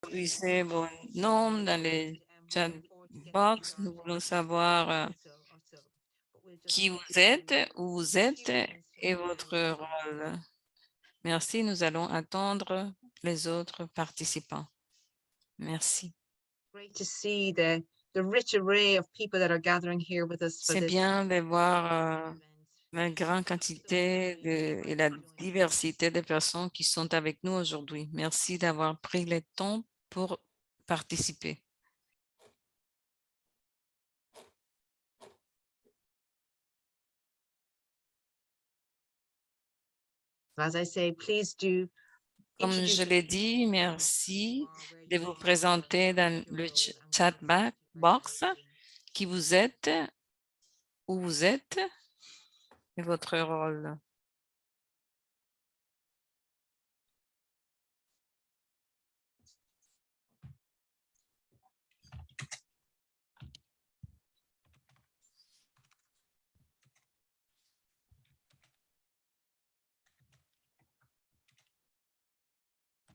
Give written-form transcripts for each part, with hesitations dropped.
Introduisez vos noms dans les chat box. Nous voulons savoir qui vous êtes, où vous êtes et votre rôle. Merci. Nous allons attendre les autres participants. Merci. C'est bien de voir la grande quantité et la diversité de personnes qui sont avec nous aujourd'hui. Merci d'avoir pris le temps pour participer. Comme je l'ai dit, merci de vous présenter dans le chat box qui vous êtes, où vous êtes et votre rôle.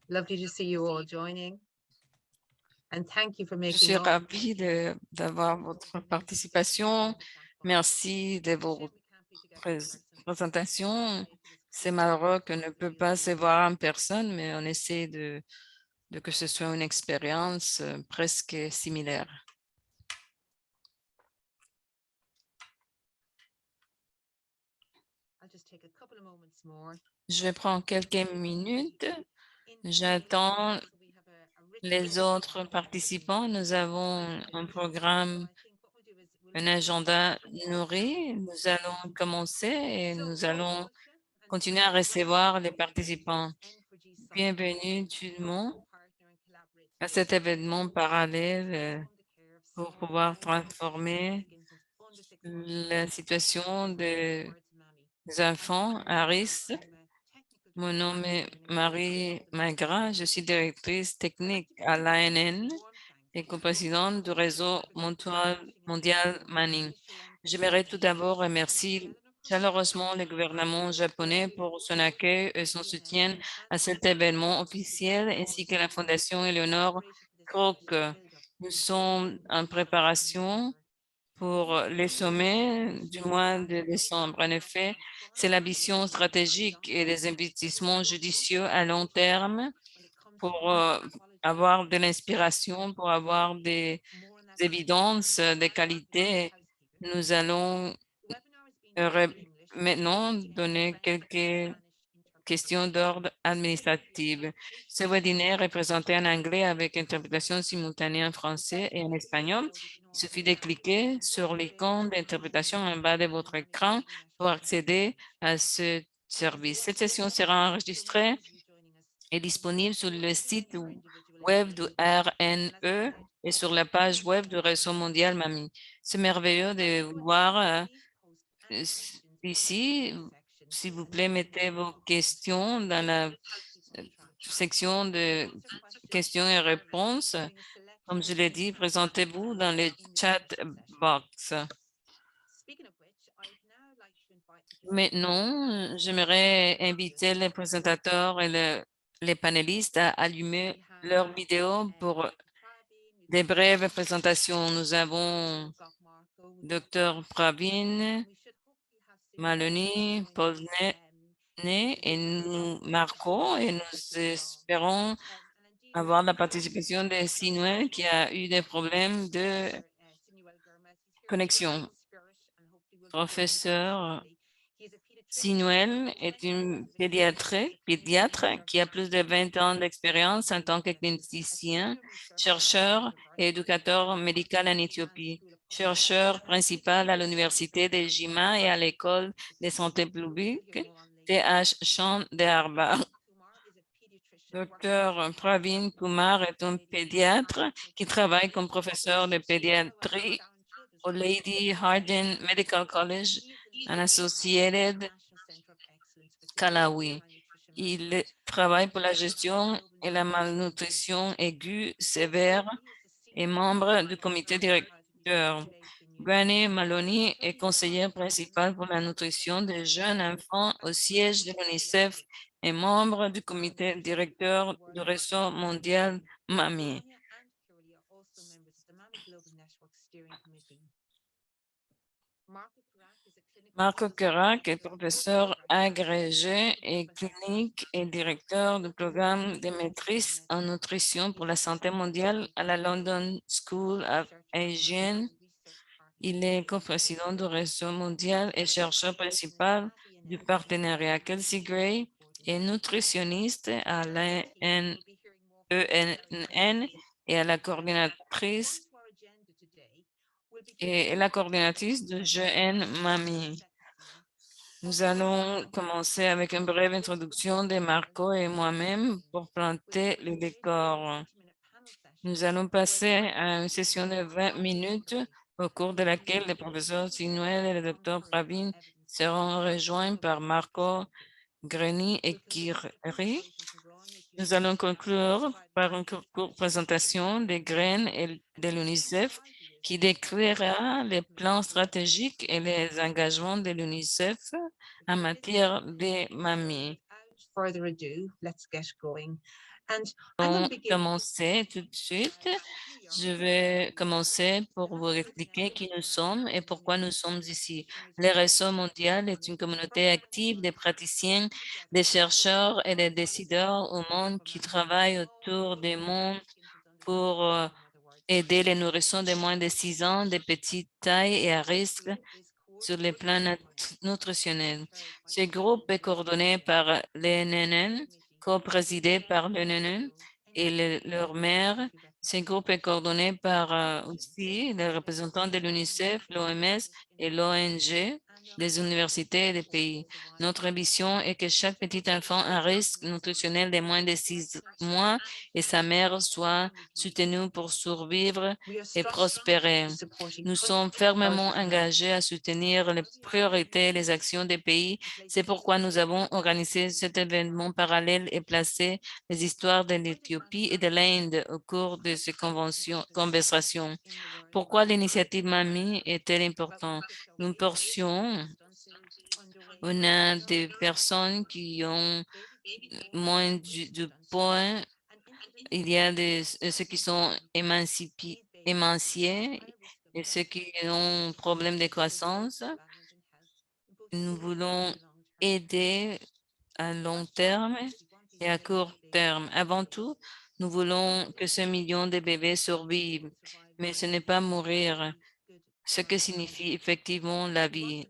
Je suis ravie d'avoir votre participation. Merci de vos présentations. C'est malheureux qu'on ne peut pas se voir en personne, mais on essaie de que ce soit une expérience presque similaire. Je vais prendre quelques minutes. J'attends les autres participants. Nous avons un programme, un agenda nourri. Nous allons commencer et nous allons continuer à recevoir les participants. Bienvenue tout le monde à cet événement parallèle pour pouvoir transformer la situation des enfants à risque. Mon nom est Marie Magras, je suis directrice technique à l'ANN et coprésidente du réseau mondial Manning. J'aimerais tout d'abord remercier chaleureusement le gouvernement japonais pour son accueil et son soutien à cet événement officiel, ainsi que la Fondation Eleanor Kroc. Nous sommes en préparation pour les sommets du mois de décembre. En effet, c'est la vision stratégique et les investissements judicieux à long terme pour avoir de l'inspiration, pour avoir des évidences de qualité. Nous allons maintenant donner quelques questions d'ordre administratif. Ce webinaire est présenté en anglais avec interprétation simultanée en français et en espagnol. Il suffit de cliquer sur l'icône d'interprétation en bas de votre écran pour accéder à ce service. Cette session sera enregistrée et disponible sur le site web du RNE et sur la page web du Réseau mondial MAMI. C'est merveilleux de vous voir ici. S'il vous plaît, mettez vos questions dans la section de questions et réponses. Comme je l'ai dit, présentez-vous dans le chat box. Maintenant, j'aimerais inviter les présentateurs et les panélistes à allumer leur vidéo pour des brèves présentations. Nous avons Dr. Pravin Maloney, Paul et nous, Marco, et nous espérons avoir la participation de Sinuel qui a eu des problèmes de connexion. Professeur Sinuel est une pédiatre qui a plus de 20 ans d'expérience en tant que clinicien, chercheur et éducateur médical en Éthiopie, chercheur principal à l'Université de Jima et à l'École de santé publique TH Chan de Harvard. Dr. Pravin Kumar est un pédiatre qui travaille comme professeur de pédiatrie au Lady Hardin Medical College and Associated Malawi. Il travaille pour la gestion et la malnutrition aiguë sévère et membre du comité directeur. Granny Maloney est conseillère principale pour la nutrition des jeunes enfants au siège de l'UNICEF et membre du comité directeur du réseau mondial Mamie. Marco Carac est professeur agrégé et clinique et directeur du programme de maîtrise en nutrition pour la santé mondiale à la London School of Hygiene. Il est coprésident du réseau mondial et chercheur principal du partenariat Kelsey Gray et nutritionniste à l'ENN et à la coordinatrice et la coordinatrice de Jeune Mamie. Nous allons commencer avec une brève introduction de Marco et moi-même pour planter le décor. Nous allons passer à une session de 20 minutes au cours de laquelle le professeur Sinuel et le docteur Pravin seront rejoints par Marco Greni et Kiri. Nous allons conclure par une courte présentation des graines et de l'UNICEF qui décrira les plans stratégiques et les engagements de l'UNICEF en matière de mamie. On commencer tout de suite. Je vais commencer pour vous expliquer qui nous sommes et pourquoi nous sommes ici. Le réseau mondial est une communauté active de praticiens, des chercheurs et des décideurs au monde qui travaillent autour du monde pour aider les nourrissons de moins de 6 ans, de petite taille et à risque sur le plan nutritionnel. Ce groupe est coordonné par l'NNN, co-présidé par l'NNN et leur maire. Ce groupe est coordonné par aussi les représentants de l'UNICEF, l'OMS et l'ONG, des universités et des pays. Notre ambition est que chaque petit enfant à risque nutritionnel de moins de 6 mois et sa mère soient soutenus pour survivre et prospérer. Nous sommes fermement engagés à soutenir les priorités et les actions des pays. C'est pourquoi nous avons organisé cet événement parallèle et placé les histoires de l'Éthiopie et de l'Inde au cours de ces conversations. Pourquoi l'initiative MAMI est-elle importante? Nous portions, on a des personnes qui ont moins du point. Il y a ceux qui sont émanciés et ceux qui ont problème de croissance. Nous voulons aider à long terme et à court terme. Avant tout, nous voulons que ce million de bébés survivent, mais ce n'est pas mourir, ce que signifie effectivement la vie.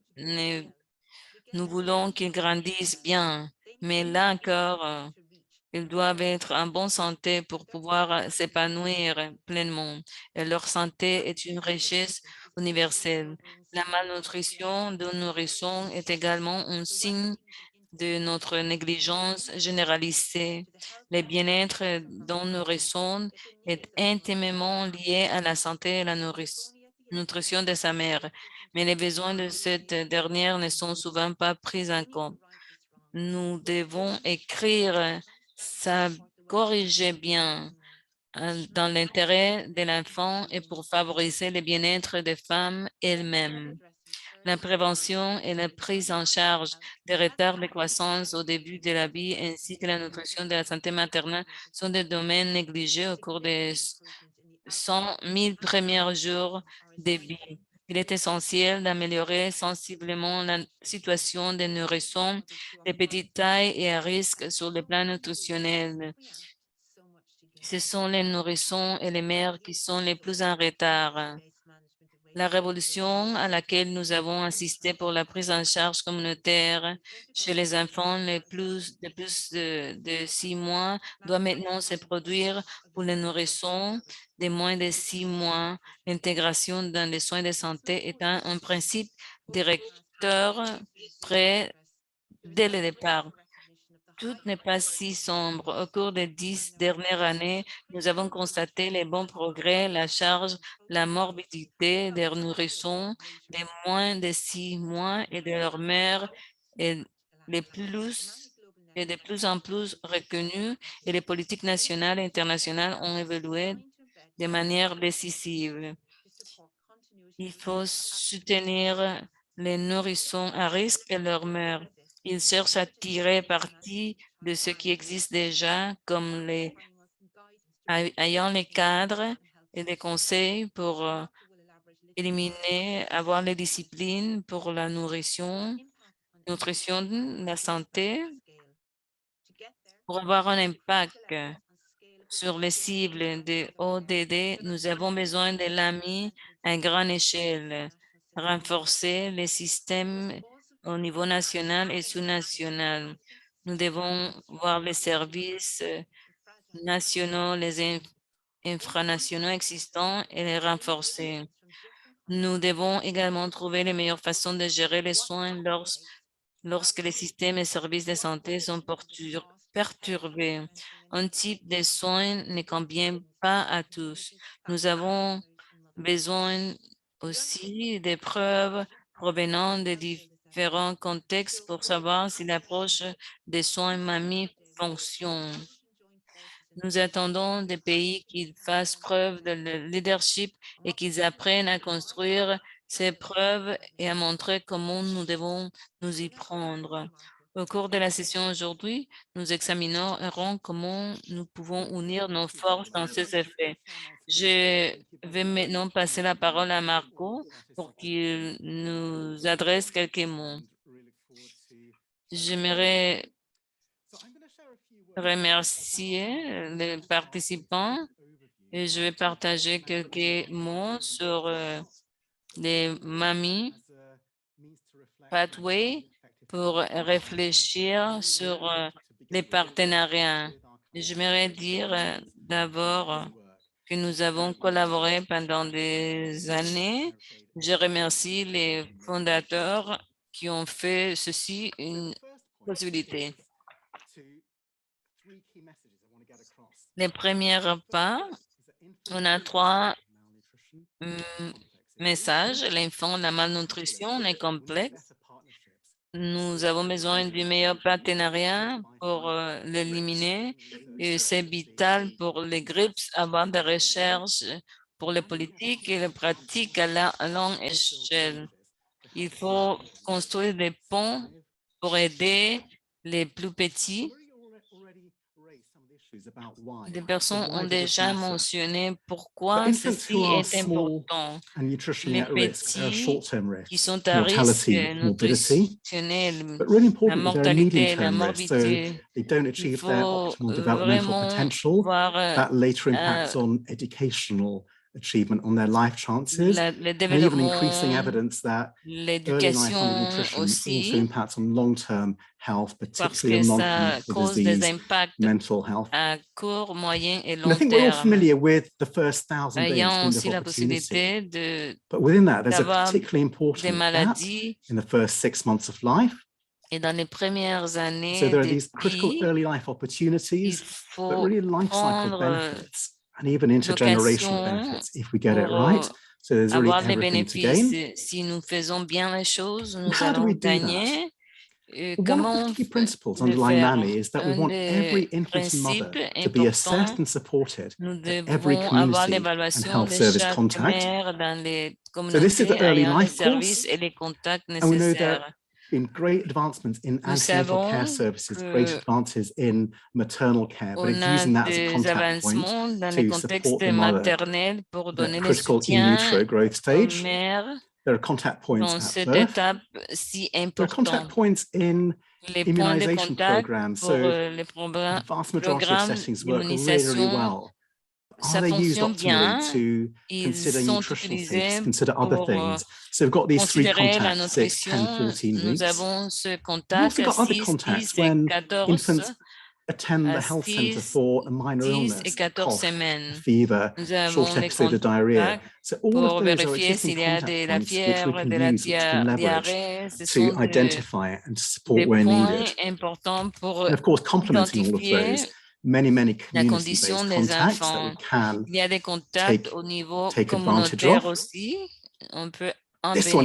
Nous voulons qu'ils grandissent bien, mais là encore, ils doivent être en bonne santé pour pouvoir s'épanouir pleinement. Et leur santé est une richesse universelle. La malnutrition de nourrissons est également un signe de notre négligence généralisée. Le bien-être d'un nourrisson est intimement lié à la santé et la nutrition de sa mère, mais les besoins de cette dernière ne sont souvent pas pris en compte. Nous devons écrire ça, corriger bien dans l'intérêt de l'enfant et pour favoriser le bien-être des femmes elles-mêmes. La prévention et la prise en charge des retards de croissance au début de la vie ainsi que la nutrition de la santé maternelle sont des domaines négligés au cours des 100 000 premiers jours de vie. Il est essentiel d'améliorer sensiblement la situation des nourrissons de petite taille et à risque sur le plan nutritionnel. Ce sont les nourrissons et les mères qui sont les plus en retard. La révolution à laquelle nous avons assisté pour la prise en charge communautaire chez les enfants de 6 mois doit maintenant se produire pour les nourrissons de moins de 6 mois. L'intégration dans les soins de santé étant un principe directeur prêt dès le départ. Tout n'est pas si sombre. Au cours des 10 dernières années, nous avons constaté les bons progrès, la charge, la morbidité des nourrissons de moins de 6 mois et de leur mère est de plus en plus reconnue et les politiques nationales et internationales ont évolué de manière décisive. Il faut soutenir les nourrissons à risque et leurs mères. Ils cherchent à tirer parti de ce qui existe déjà, comme les ayant les cadres et des conseils pour éliminer, avoir les disciplines pour la nutrition, la santé, pour avoir un impact sur les cibles de ODD, nous avons besoin de l'AMI à grande échelle, renforcer les systèmes au niveau national et sous-national. Nous devons voir les services nationaux, les infranationaux existants et les renforcer. Nous devons également trouver les meilleures façons de gérer les soins lorsque les systèmes et services de santé sont perturbés. Un type de soins ne convient pas à tous. Nous avons besoin aussi des preuves provenant de différents contextes pour savoir si l'approche des soins mamie fonctionne. Nous attendons des pays qui fassent preuve de leadership et qu'ils apprennent à construire ces preuves et à montrer comment nous devons nous y prendre. Au cours de la session aujourd'hui, nous examinerons comment nous pouvons unir nos forces dans ces effets. Je vais maintenant passer la parole à Marco pour qu'il nous adresse quelques mots. J'aimerais remercier les participants et je vais partager quelques mots sur les mamies pathway pour réfléchir sur les partenariats. J'aimerais dire d'abord que nous avons collaboré pendant des années. Je remercie les fondateurs qui ont fait ceci une possibilité. Les premiers pas, on a trois messages. L'enfant, la malnutrition est complexe. Nous avons besoin du meilleur partenariat pour l'éliminer et c'est vital pour les grippes avoir des recherches pour les politiques et les pratiques à longue échelle. Il faut construire des ponts pour aider les plus petits. Des personnes ont déjà mentionné pourquoi ceci est important. Les petits qui sont à risque nutritionnel, la mortalité et la morbidité, il faut vraiment voir le développement, l'éducation aussi, parce que ça cause des impacts à court, moyen et long terme. Ayant aussi la possibilité d'avoir des maladies et dans les premières années de vie, il faut prendre l'occasion pour avoir les bénéfices. Si nous faisons bien les choses, nous allons gagner. Comment le faire? Un des principes importants, nous devons avoir l'évaluation de chaque mère dans les communautés ayant les services et les contacts nécessaires. Nous savons qu'on a des avancements dans les contextes maternels pour donner le soutien aux mères dans cette étape si importante. Les points de contact pour les programmes d'immunisation, ça fonctionne bien. Ils sont utilisés pour considérer la nutrition. Nous avons ce contact à 6, 10 et 14 10 et 14 semaines. Nous avons les contacts pour vérifier s'il y a de la fièvre, de la diarrhée. Ce sont des points importants pour identifier la condition des enfants. Il y a des contacts au niveau communautaire aussi. On peut en bénéficier.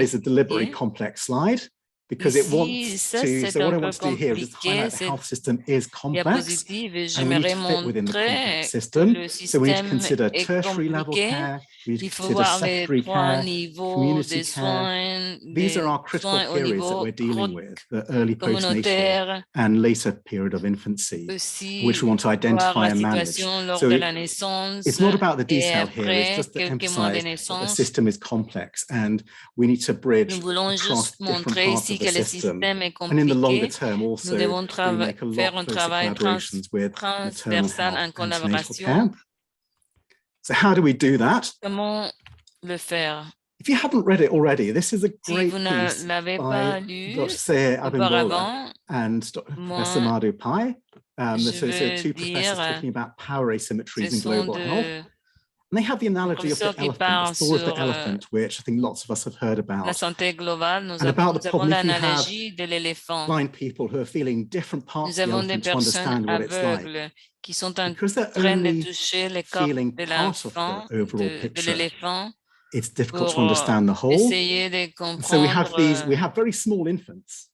because it Ici, wants ça, to, c'est so what I un peu want to do here is just highlight compliqué, the cette health system is complex diapositive, et and we need to fit within the complex system. le So we need to système consider est tertiary level compliqué. care, we need to Il faut consider voir les secondary 3 care, niveaux community des care. soins, These are des our critical soins au periods that niveau we're dealing with, the early postnatal communautaire, and later period of infancy, which aussi we want to voir identify la and manage. situation lors So de la naissance it's not about the et detail here, it's après just to quelques mois de emphasize that the naissance. system is complex and we need to bridge Nous voulons across juste different montrer parts ici of the que le system. système est And in the longer compliqué. term Nous also, devons we make a faire lot un closer travail collaborations with maternal transversal en health and antenatal collaboration. care. So how do we do that? Comment le faire? If you haven't read it already, this is a Si great vous ne piece l'avez by pas lu Dr. Seher Abimbola auparavant, and Professor moi, Madhu Pai. je So veux two professors dire, talking about power asymmetries ce in sont global health. And they have the analogy of the professeurs qui elephant, the parlent story of the sur elephant, which I think lots of us have heard la about. santé globale. Nous And about the avons problem if you have l'analogie de l'éléphant. blind people who are feeling different parts Nous of the avons des elephant to personnes understand what it's like. aveugles qui sont en Because they're train de only toucher les corps feeling de part of l'enfant, the overall de picture, l'éléphant, it's difficult to pour understand the whole. essayer de And so we have comprendre very small infants,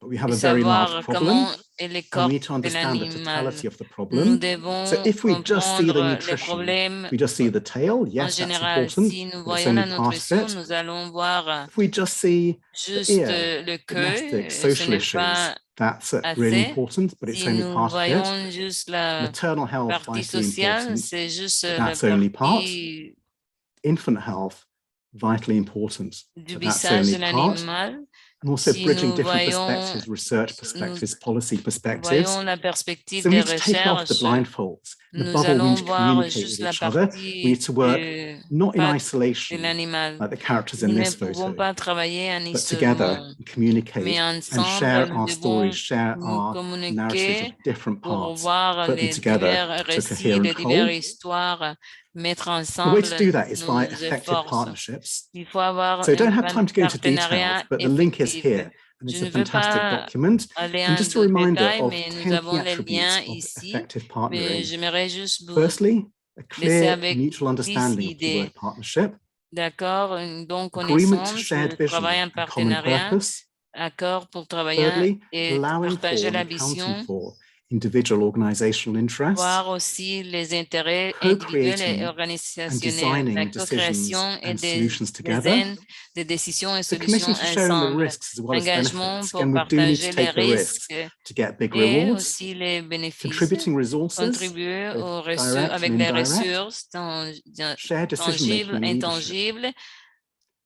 but we have et a very large savoir problem. comment est le And we corps need to de understand the l'animal. totality of the Nous problem. devons So if we just see the comprendre les nutrition, problèmes we just see the tail, en yes, that's général. important, Si nous but it's voyons only la part of nutrition, it. nous allons voir If we just see the juste ear, le domestic, queue, ce social n'est issues, pas that's really assez. important, but it's Si only nous part of it. voyons juste la Maternal health, partie vitally sociale, important, c'est juste but la that's only part. partie Infant health, vitally important, du but that's bissage only de part. l'animal. And also Si bridging nous different voyons, perspectives, research perspectives, policy perspectives. voyons la perspective So we des need to take off the recherches, blindfolds. And nous above all, we allons need to voir communicate juste with la each other. We partie need to work not in de isolation, l'animal. like the characters in Nous ne this pouvons photo, pas travailler en but together isolement, communicate mais and ensemble, share nous our stories, devons share nous our narratives of communiquer different pour parts, voir put them les together divers to a récits, coherent les whole. diverses histoires, mettre The way ensemble to do that is nos by effective efforts. partnerships. Il faut avoir So I don't un have time to go into details, partenariat but the link is effectif. here. And it's Je a ne veux fantastic pas document. aller And en just a reminder détail, of mais nous 10 avons key les liens attributes of ici. effective Mais partnering. j'aimerais juste vous Firstly, a laisser clear avec mutual 10 understanding of idées. keyword partnership, D'accord, une bonne agreement to connaissance, shared vision travail en and common partenariat, purpose. accord pour travailler Thirdly, et allowing partager for and la accounting vision, for individual organizational interests, voir aussi les intérêts individuels et co-creating and organisationnels, designing la decisions co-création et and solutions des together. des décisions et So solutions committing to sharing the ensemble, risks as well as engagement benefits. pour Again, we do need to partager les take the risks risques to get big et rewards, aussi les bénéfices, contributing resources, contribuer both aux direct avec and les indirect, ressources shared decision-making tangibles, and leadership, intangibles,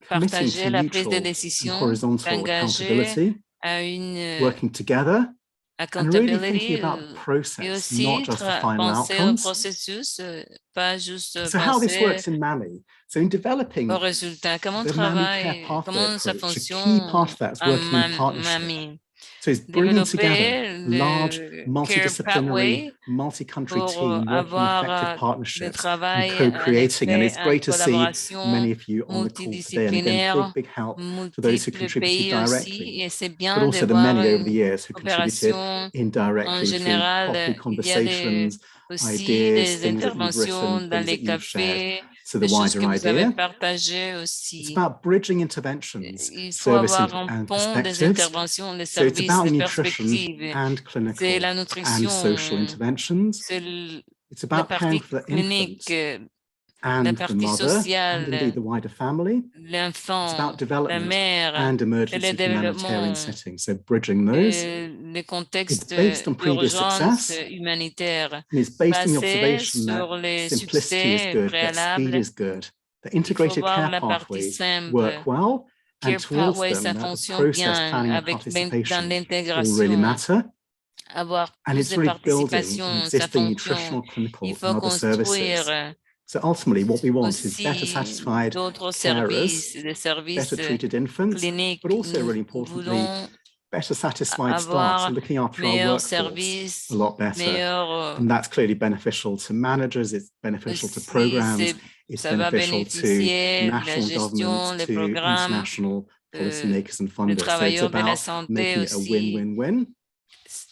committing to partager la prise de mutual and décision, horizontal s'engager accountability, à une working together, and really thinking accountability about the et process, not aussi just the final penser au outcomes. processus, pas juste So how this penser works in Mali. So in au developing résultat. Comment the Mami Care Pathway comment ça approach, a key part fonctionne of that is en working in partnership. Mamie? So it's bringing together Développer large, le Care multidisciplinary, Pathway multi-country pour team working in avoir effective le partnerships and travail en co-creating. And effet it's en great to see collaboration many of you on the call today. And again, multidisciplinaire, big help to those who multiples contributed pays aussi, directly, et c'est but bien de also the voir many over the une years who contributed coopération en indirectly through coffee général. Il y a conversations, aussi ideas, des things that you've interventions written, dans things les that you've shared. cafés, So the des choses wider que vous avez idea. partagées It's aussi. about bridging interventions, Il faut services avoir un and pont des perspectives. interventions, des So it's services, about des nutrition perspectives. and C'est clinical la and nutrition, social interventions. c'est It's la about caring partie for the clinique, infant la and the partie mother, and indeed sociale, the wider family. It's l'enfant, about la development mère, and c'est le emergency humanitarian développement, settings. So bridging those. le It's contexte based on previous d'urgence success, humanitaire, and it's based on the basé observation that sur les simplicity is succès good, that speed préalables. is good, that Il faut integrated voir care la partie pathways simple. work well, and Care towards Pathway, them ça that the fonctionne process, bien planning and avec dans participation all really l'intégration. matter. Avoir And plus it's de really building participation, ça existing fonctionne. nutritional, clinical, Il and faut other services. construire So ultimately, what we want is better aussi satisfied d'autres carers, services, des better services treated infants, cliniques. but also, Nous really importantly, voulons better satisfied staff, so avoir looking after our meilleurs workforce services, a lot better. meilleurs And that's clearly beneficial to managers, it's beneficial to aussi, programs, it's ça va beneficial to bénéficier de la national gestion, governments, les to programmes, international policymakers and les funders. So it's travailleurs de la about santé making it a aussi. win-win-win.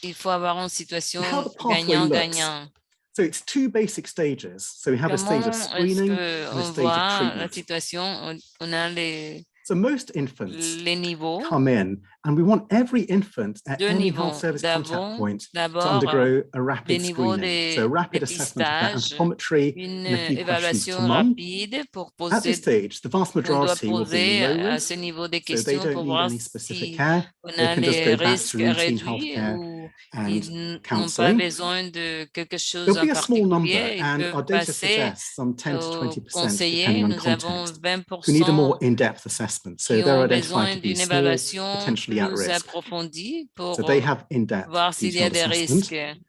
Il faut avoir une situation How the pathway gagnant-gagnant. So it's two basic stages. So we have a stage Comment of est-ce screening and a qu'on stage of voit la treatment. situation? On a les So most infants les niveaux, come in, and we want every infant at deux any niveaux. health service contact point to D'abord, undergo a les rapid niveaux screening. So a rapid assessment of their dépistage, anthropometry une and a few questions to évaluation mum. rapide pour At this poser, stage, the vast on doit majority will be poser low à risk, ce niveau des so they questions don't pour need voir any specific si care. on They a can just les go back risques to routine réduits healthcare ou and ils n'ont pas counselling. besoin de quelque chose There'll en be a small number, particulier. Ils and our peuvent data passer suggests some 10 to aux 20%, conseillers. depending on Nous avons context, who need a more 20% in-depth assessment. So qui they're ont identified besoin to be d'une small, évaluation potentially at plus risk. approfondie pour So they have in-depth, voir s'il y a detailed des assessment. risques.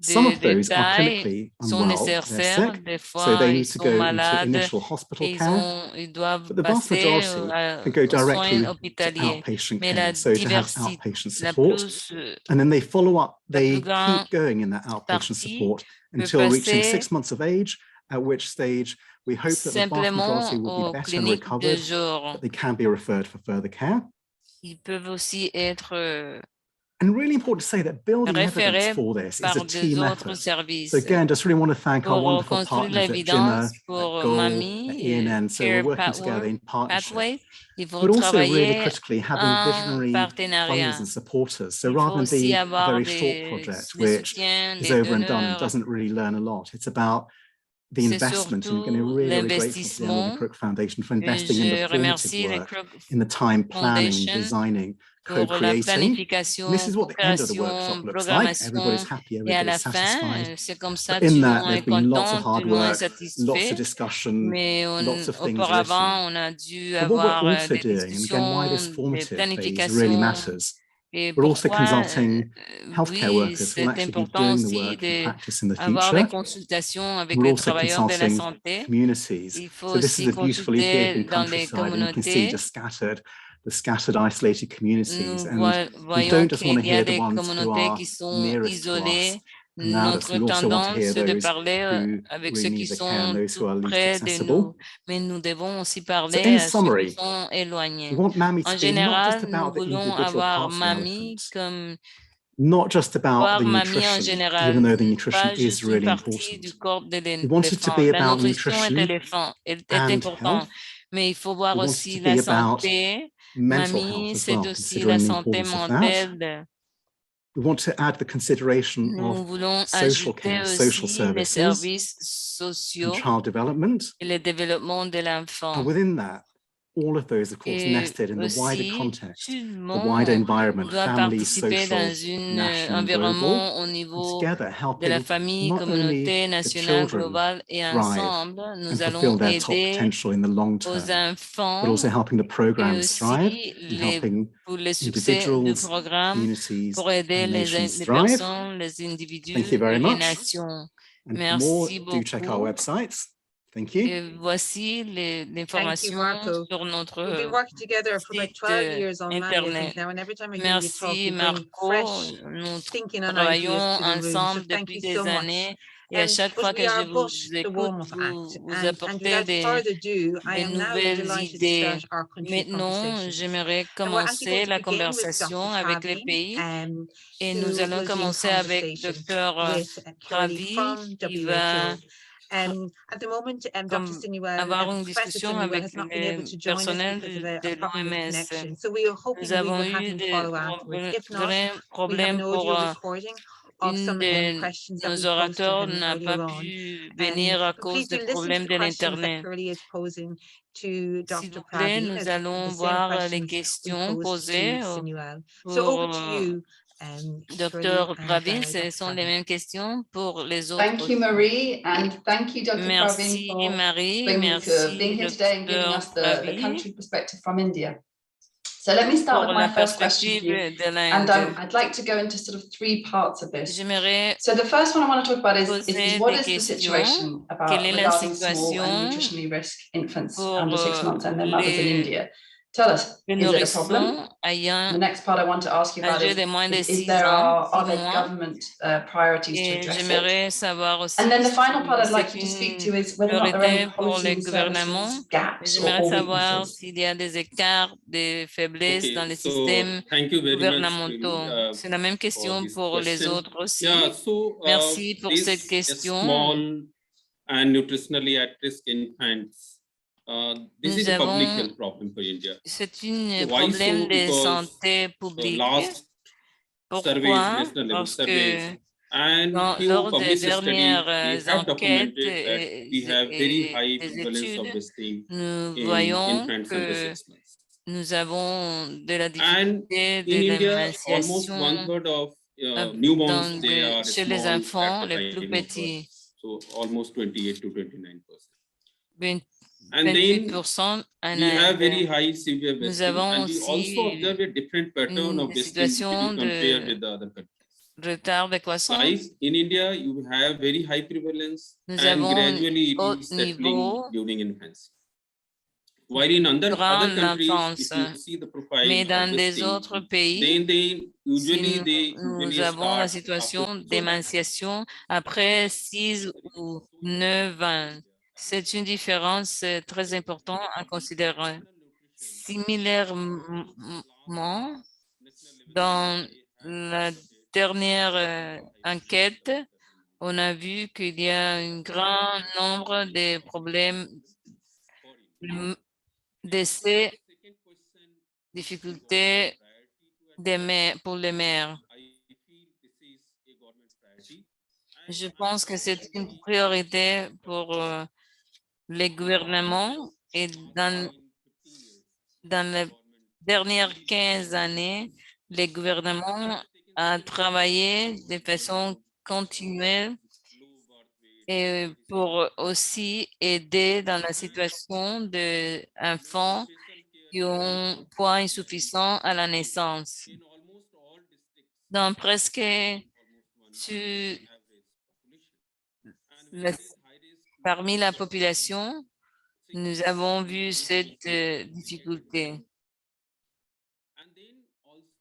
Some Des of those are détails clinically sont unwell, they're nécessaires. sick, Des so fois, they ils need to sont go into malades initial hospital et care. ils doivent But the vast passer majority can go aux soins directly to hospitaliers. outpatient Mais la care, so to have diversité, outpatient la support. plus, And then they follow up, la plus they grande keep going in that outpatient partie support peut until reaching passer 6 months of age, at which stage we hope that the vast majority simplement will be aux better and cliniques de recovered, jour. but they can be referred for further care. Ils peuvent aussi être And really important to say that building evidence référés for this is par a des team autres effort. services. So again, just really want to thank our Pour wonderful construire partners at GIMA, l'évidence pour at Goal, at Mamie, ENN. So we're Care working together in partnership. Pathway, il faut But also really travailler critically having en visionary funders partenariat. and supporters. So Il faut rather than aussi be a avoir very short des project, which soutiens, is des over and done and donneurs. doesn't really learn a lot, it's about the C'est investment, and we're going to surtout really grateful to the Emily l'investissement. Crook Foundation for investing in the Je formative remercie le work, Crook in the time planning, Foundation designing, pour la co-creating. planification, This is what the end of the workshop co-création, looks like. programmation. Everybody's happy, Et à la everybody's fin, satisfied. c'est comme ça, But in tout le that, monde there's est been lots of content, tout hard le monde est work, lots satisfait. of discussion, Mais lots of things auparavant, written. on a dû But what we're avoir also des doing, and again, why discussions, this des formative phase really planifications. matters, Et we're also pourquoi, consulting healthcare oui, workers who will c'est actually be important doing the aussi work in practice in the d'avoir des future. consultations avec We're les also travailleurs de la consulting santé. communities. Il faut So this is aussi a beautiful Ethiopian consulter dans les countryside, and you can see communautés. just the scattered, isolated communities. Nous And we voyons don't just want to qu'il y a hear the des ones who communautés are qui sont nearest to us isolées. and loudest. Notre We also want to tendance, hear c'est de those parler who avec really ceux qui need the care and sont those who tout are least près de accessible. nous, mais nous devons aussi So parler in à ceux qui summary, sont we éloignés. want MAMI En to be not just général, nous about the voulons individual avoir parts of the Mamie elephant, comme not just about voir the Mamie en nutrition, général, even though the nutrition pas is juste une really partie important. du corps de We want it to l'éléphant. be La about nutrition nutrition est and important, health. mais il faut voir We want it aussi to la be about santé. mental health Mamie, as c'est well, aussi la considering the santé importance of that. mentale. We want to add the consideration Nous of voulons social ajouter care, social aussi les services, services and sociaux child development. et le développement de And l'enfant. within that, all of those, of course, Et nested in the wider aussi, context, tout le the wider monde environment, doit family, participer social, dans un national, and global, environnement au and niveau together de la helping famille, not only communauté, the nationale, children globale, et thrive ensemble, nous and allons fulfill their top aider potential in the long aux term, but enfants also helping the et programs thrive aussi and helping pour le succès du individuals, programme, communities, pour aider and nations les thrive. personnes, les individus Thank you very et les much. nations. And for more, Merci do check our beaucoup. websites. Thank you. Et voici l'information sur notre We've been working together for about site 12 years on Mamie, I think Internet. now, and every time I hear you talk, Merci you bring Marco. fresh Nous thinking and travaillons ideas to the room. So ensemble thank depuis you des so much. années et à chaque But fois we que are je but vous the écoute, warm-up act, vous and apportez without further ado, I des am now nouvelles delighted to idées. start our country Maintenant, conversations. j'aimerais And we're actually going commencer to la begin with conversation Dr. avec les Praveen, pays et nous who allons will be in commencer avec conversation Dr. with Curly Ravi from qui WHO. va At the moment, Dr. Sinuel, avoir une Professor discussion Sinuel avec has not been able les to join us personnels because of de a problem with l'OMS. connection. So we are hoping Nous we avons will have eu him des follow afterwards. If not, vrais we have an problèmes pour audio recording of une some de questions that nos we posed to orateurs him n'a pas earlier on. pu venir à But cause please des do listen to problèmes the de questions that l'Internet. Curly is posing to S'il Dr. vous plaît, Praveen, nous as allons the same voir les questions we questions posed posées to Sinuel. So pour over to you, Curly Dr. and Praveen. Ce Dr. sont les Praveen. mêmes questions pour les autres. Thank you, Marie, and thank you, Dr. Praveen, Merci for Marie, being merci here today and giving Dr. us the Praveen country perspective from India. So let me start pour with la my first question perspective to you. de And l'Inde. I'd like to go into sort of three parts of this. J'aimerais So the first one I want to talk about is poser what des is the questions. situation Quelle est la regarding small and situation nutritionally risk infants pour under 6 months and their mothers in India? Tell us, les is it a problem? nourrissons ayant The next part I want to ask you about âgés de moins de is 6 there ans, are 6 there mois. government priorities to Et address it? j'aimerais savoir aussi And then the final si part I'd like c'est you to speak une to is whether or not there are any priorité pour les policy and gouvernements. services gaps J'aimerais or savoir weaknesses. s'il y a des écarts, des faiblesses dans les so systèmes thank you very gouvernementaux. much, C'est la même question this pour les question. autres aussi. Yeah, so Merci pour this cette question. small and nutritionally at-risk infants This Nous is a public avons, health problem for India. c'est un So why problème so? de Because santé publique. last surveys, Pourquoi? national level Parce que surveys, and few lors des published studies, dernières they have enquêtes documented that we have very et high des prevalence of études, breast pain nous in voyons infants under que 6 months. nous avons de la And difficulté de in India, almost l'émanciation 1/3 of newborns, they are chez les small enfants at the les plus time of birth. petits. So almost 28 to 29%. 20 And then 28% en we have very Inde. high severe Nous breast pain, avons and we also aussi observe a different pattern of une breast pain situation compared de with the other countries. retard de croissance. Guys, in India, you have very high prevalence, Nous and avons gradually it haut is settling niveau during infancy. While in other durant countries, l'enfance. if you see the profile Mais of dans breast des pain, autres pays, then they usually nous avons la start situation after. d'émanciation après 6 ou 9 ans. C'est une différence très importante à considérer. Similairement, dans la dernière enquête, on a vu qu'il y a un grand nombre de problèmes décès, difficultés pour les mères. Je pense que c'est une priorité pour les gouvernements et dans les dernières 15 années, les gouvernements ont travaillé de façon continuelle et pour aussi aider dans la situation d'enfants qui ont poids insuffisant à la naissance. Dans presque parmi la population, nous avons vu cette difficulté.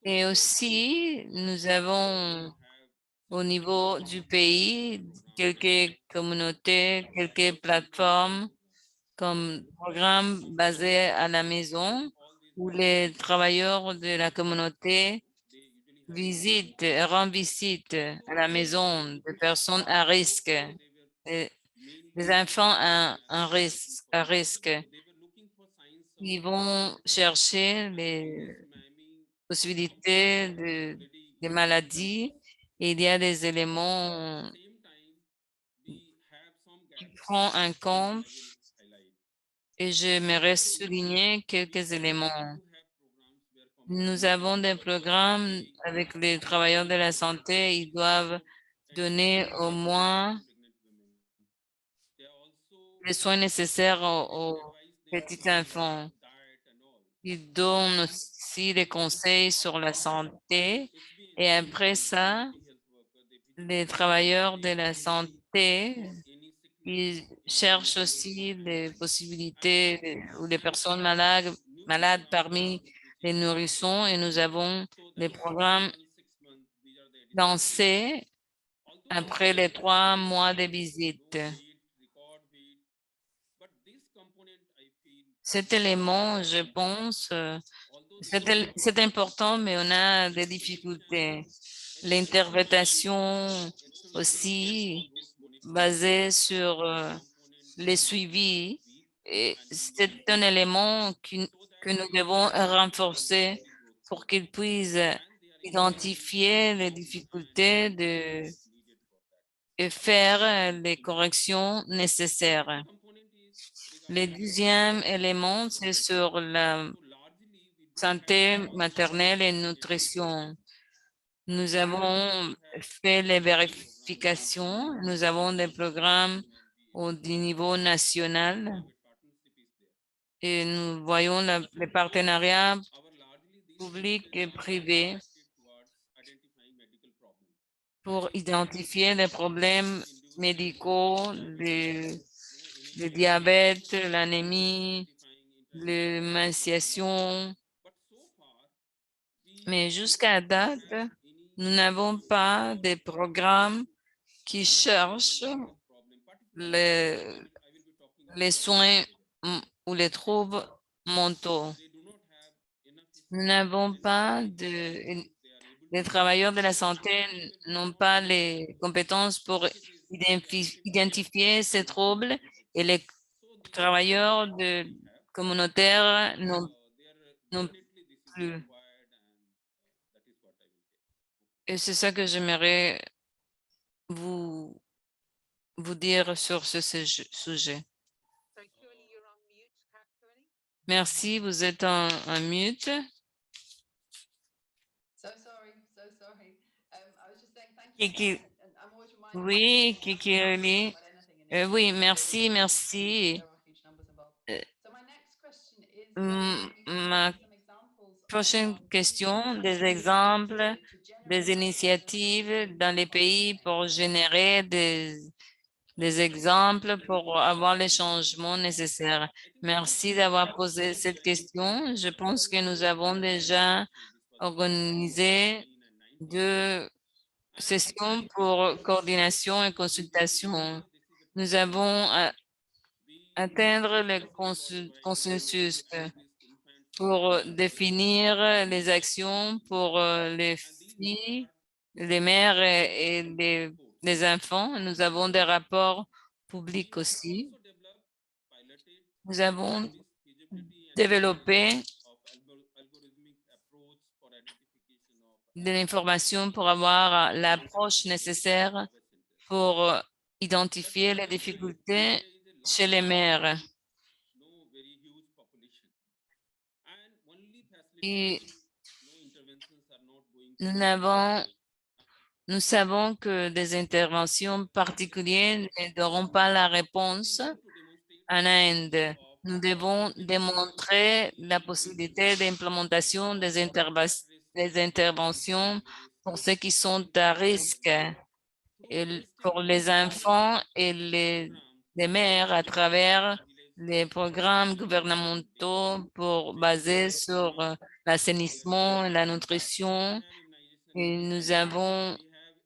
Et aussi, nous avons au niveau du pays quelques communautés, quelques plateformes comme programme basé à la maison où les travailleurs de la communauté rendent visite à la maison de personnes à risque, des enfants à risque. Ils vont chercher les possibilités de maladies et il y a des éléments qui prennent en compte et j'aimerais souligner quelques éléments. Nous avons des programmes avec les travailleurs de la santé. Ils doivent donner au moins les soins nécessaires aux petits enfants. Ils donnent aussi des conseils sur la santé. Et après ça, les travailleurs de la santé, ils cherchent aussi les possibilités ou les personnes malades parmi les nourrissons et nous avons des programmes lancés après les 3 mois de visite. Cet élément, je pense, c'est important, mais on a des difficultés. L'interprétation aussi basée sur les suivis, c'est un élément que nous devons renforcer pour qu'ils puissent identifier les difficultés et faire les corrections nécessaires. Le deuxième élément, c'est sur la santé maternelle et nutrition. Nous avons fait les vérifications. Nous avons des programmes au niveau national et nous voyons les partenariats publics et privés pour identifier les problèmes médicaux, le diabète, l'anémie, l'émaciation. Mais jusqu'à date, nous n'avons pas de programme qui cherchent les soins ou les troubles mentaux. Nous n'avons pas les travailleurs de la santé n'ont pas les compétences pour identifier ces troubles et les travailleurs communautaires non plus. Et c'est ça que j'aimerais vous dire sur ce sujet. Merci, vous êtes en mute. Kiki, oui, Kiki, oui, merci. Ma prochaine question, des exemples, des initiatives dans les pays pour générer des exemples pour avoir les changements nécessaires. Merci d'avoir posé cette question. Je pense que nous avons déjà organisé 2 sessions pour coordination et consultation. Nous avons atteindre le consensus pour définir les actions pour les filles, les mères et les enfants. Nous avons des rapports publics aussi. Nous avons développé de l'information pour avoir l'approche nécessaire pour identifier les difficultés chez les mères. Et nous savons que des interventions particulières n'aideront pas la réponse en Inde. Nous devons démontrer la possibilité d'implémentation des interventions pour ceux qui sont à risque, et pour les enfants et les mères à travers les programmes gouvernementaux basés sur l'assainissement et la nutrition. Et nous avons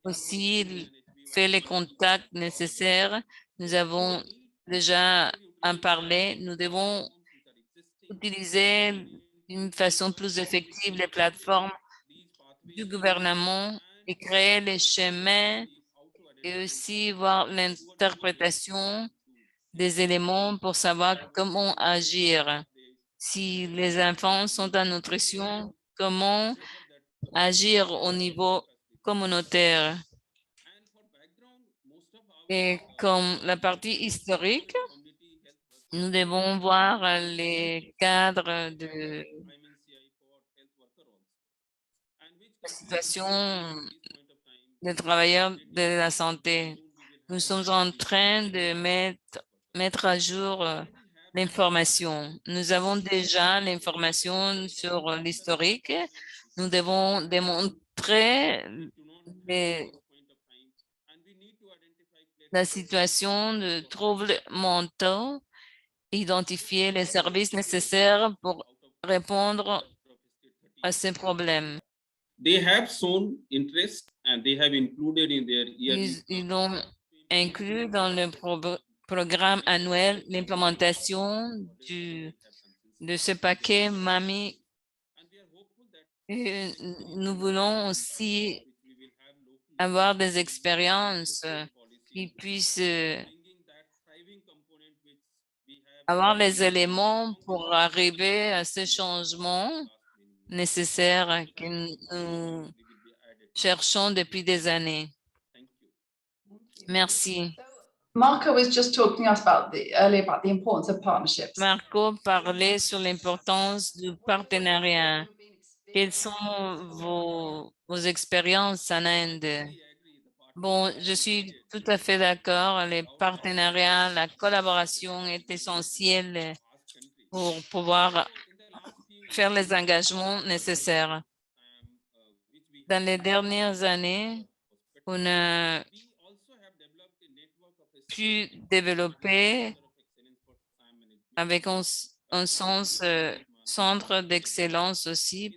aussi fait les contacts nécessaires. Nous avons déjà en parlé. Nous devons utiliser d'une façon plus effective les plateformes du gouvernement et créer les chemins et aussi voir l'interprétation des éléments pour savoir comment agir. Si les enfants sont en nutrition, comment agir au niveau communautaire. Et comme la partie historique, nous devons voir les cadres de la situation des travailleurs de la santé. Nous sommes en train de mettre à jour l'information. Nous avons déjà l'information sur l'historique. Nous devons démontrer la situation de troubles mentaux, identifier les services nécessaires pour répondre à ces problèmes. They have shown interest and they have included in their yearly Ils ont inclus dans le programme annuel l'implémentation de ce paquet MAMI. Et nous voulons aussi avoir des expériences qui puissent avoir les éléments pour arriver à ces changements nécessaires que nous cherchons depuis des années. Merci. Marco was just talking to us earlier about the importance of partnerships. Marco parlait sur l'importance du partenariat. Quelles sont vos expériences en Inde? Bon, je suis tout à fait d'accord. Les partenariats, la collaboration est essentielle pour pouvoir faire les engagements nécessaires. Dans les dernières années, on a pu développer avec un centre d'excellence aussi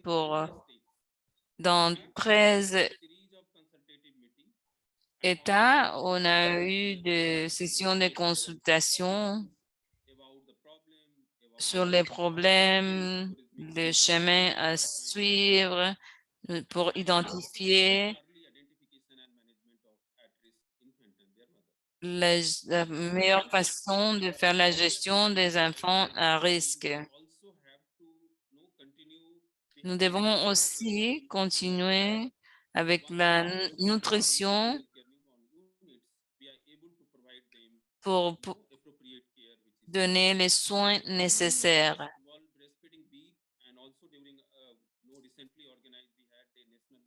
dans 13 États. On a eu des sessions de consultation sur les problèmes, les chemins à suivre pour identifier la meilleure façon de faire la gestion des enfants à risque. Nous devons aussi continuer avec la nutrition pour donner les soins nécessaires.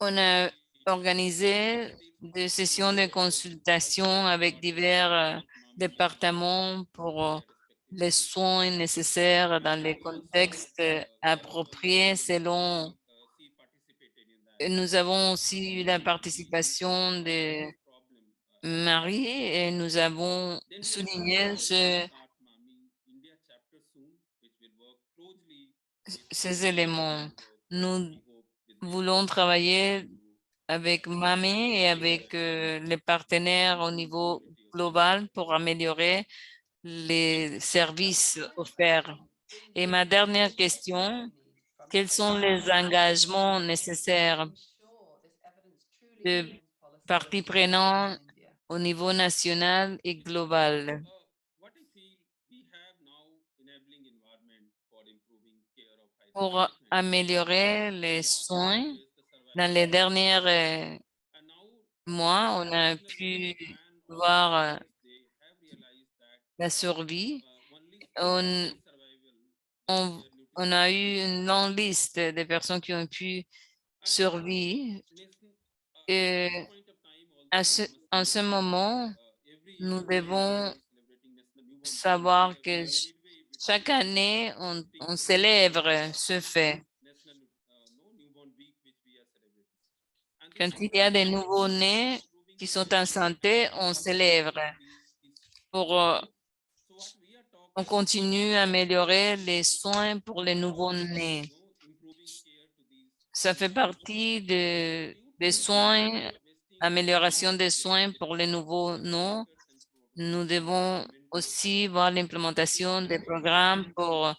On a organisé des sessions de consultation avec divers départements pour les soins nécessaires dans les contextes appropriés selon. Nous avons aussi eu la participation des maris et nous avons souligné ces éléments. Nous voulons travailler avec MAMI et avec les partenaires au niveau global pour améliorer les services offerts. Et ma dernière question, quels sont les engagements nécessaires de parties prenantes au niveau national et global pour améliorer les soins? Dans les derniers mois, on a pu voir la survie. On a eu une longue liste de personnes qui ont pu survivre. Et en ce moment, nous devons savoir que chaque année, on célèbre ce fait. Quand il y a des nouveaux-nés qui sont en santé, on célèbre. On continue à améliorer les soins pour les nouveaux-nés. Ça fait partie des soins, amélioration des soins pour les nouveaux-nés. Nous devons aussi voir l'implémentation des programmes pour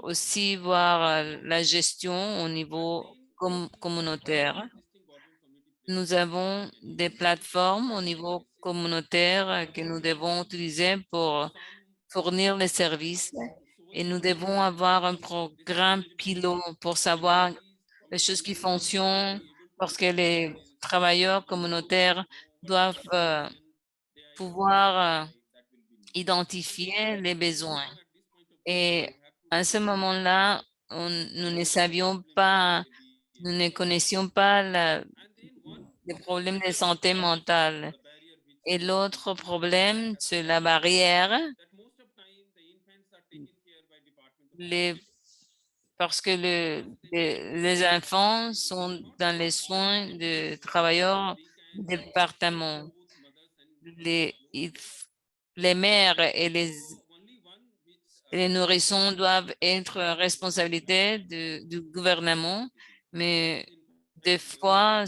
aussi voir la gestion au niveau communautaire. Nous avons des plateformes au niveau communautaire que nous devons utiliser pour fournir les services et nous devons avoir un programme pilote pour savoir les choses qui fonctionnent parce que les travailleurs communautaires doivent pouvoir identifier les besoins. Et à ce moment-là, nous ne savions pas, nous ne connaissions pas les problèmes de santé mentale. Et l'autre problème, c'est la barrière. Parce que les enfants sont dans les soins de travailleurs du département. Les mères et les nourrissons doivent être responsabilité du gouvernement, mais des fois,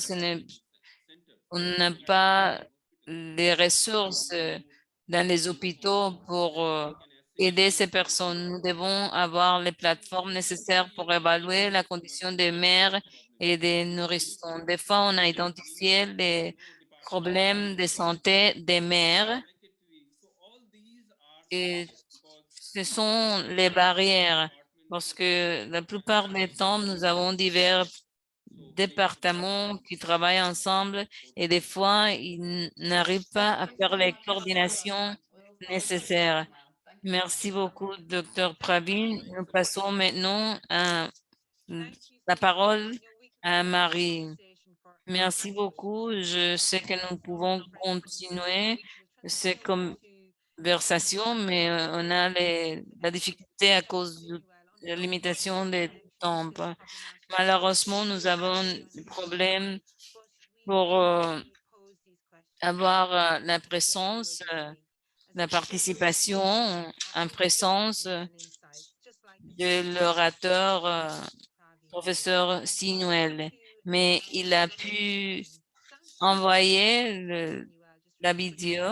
on n'a pas les ressources dans les hôpitaux pour aider ces personnes. Nous devons avoir les plateformes nécessaires pour évaluer la condition des mères et des nourrissons. Des fois, on a identifié les problèmes de santé des mères et ce sont les barrières parce que la plupart des temps, nous avons divers départements qui travaillent ensemble et des fois, ils n'arrivent pas à faire les coordinations nécessaires. Merci beaucoup, Dr. Pravin. Nous passons maintenant à la parole à Marie. Merci beaucoup. Je sais que nous pouvons continuer ces conversations, mais on a la difficulté à cause de la limitation des temps. Malheureusement, nous avons des problèmes pour avoir la présence, la participation en présence de l'orateur professeur Sinuel. Mais il a pu envoyer la vidéo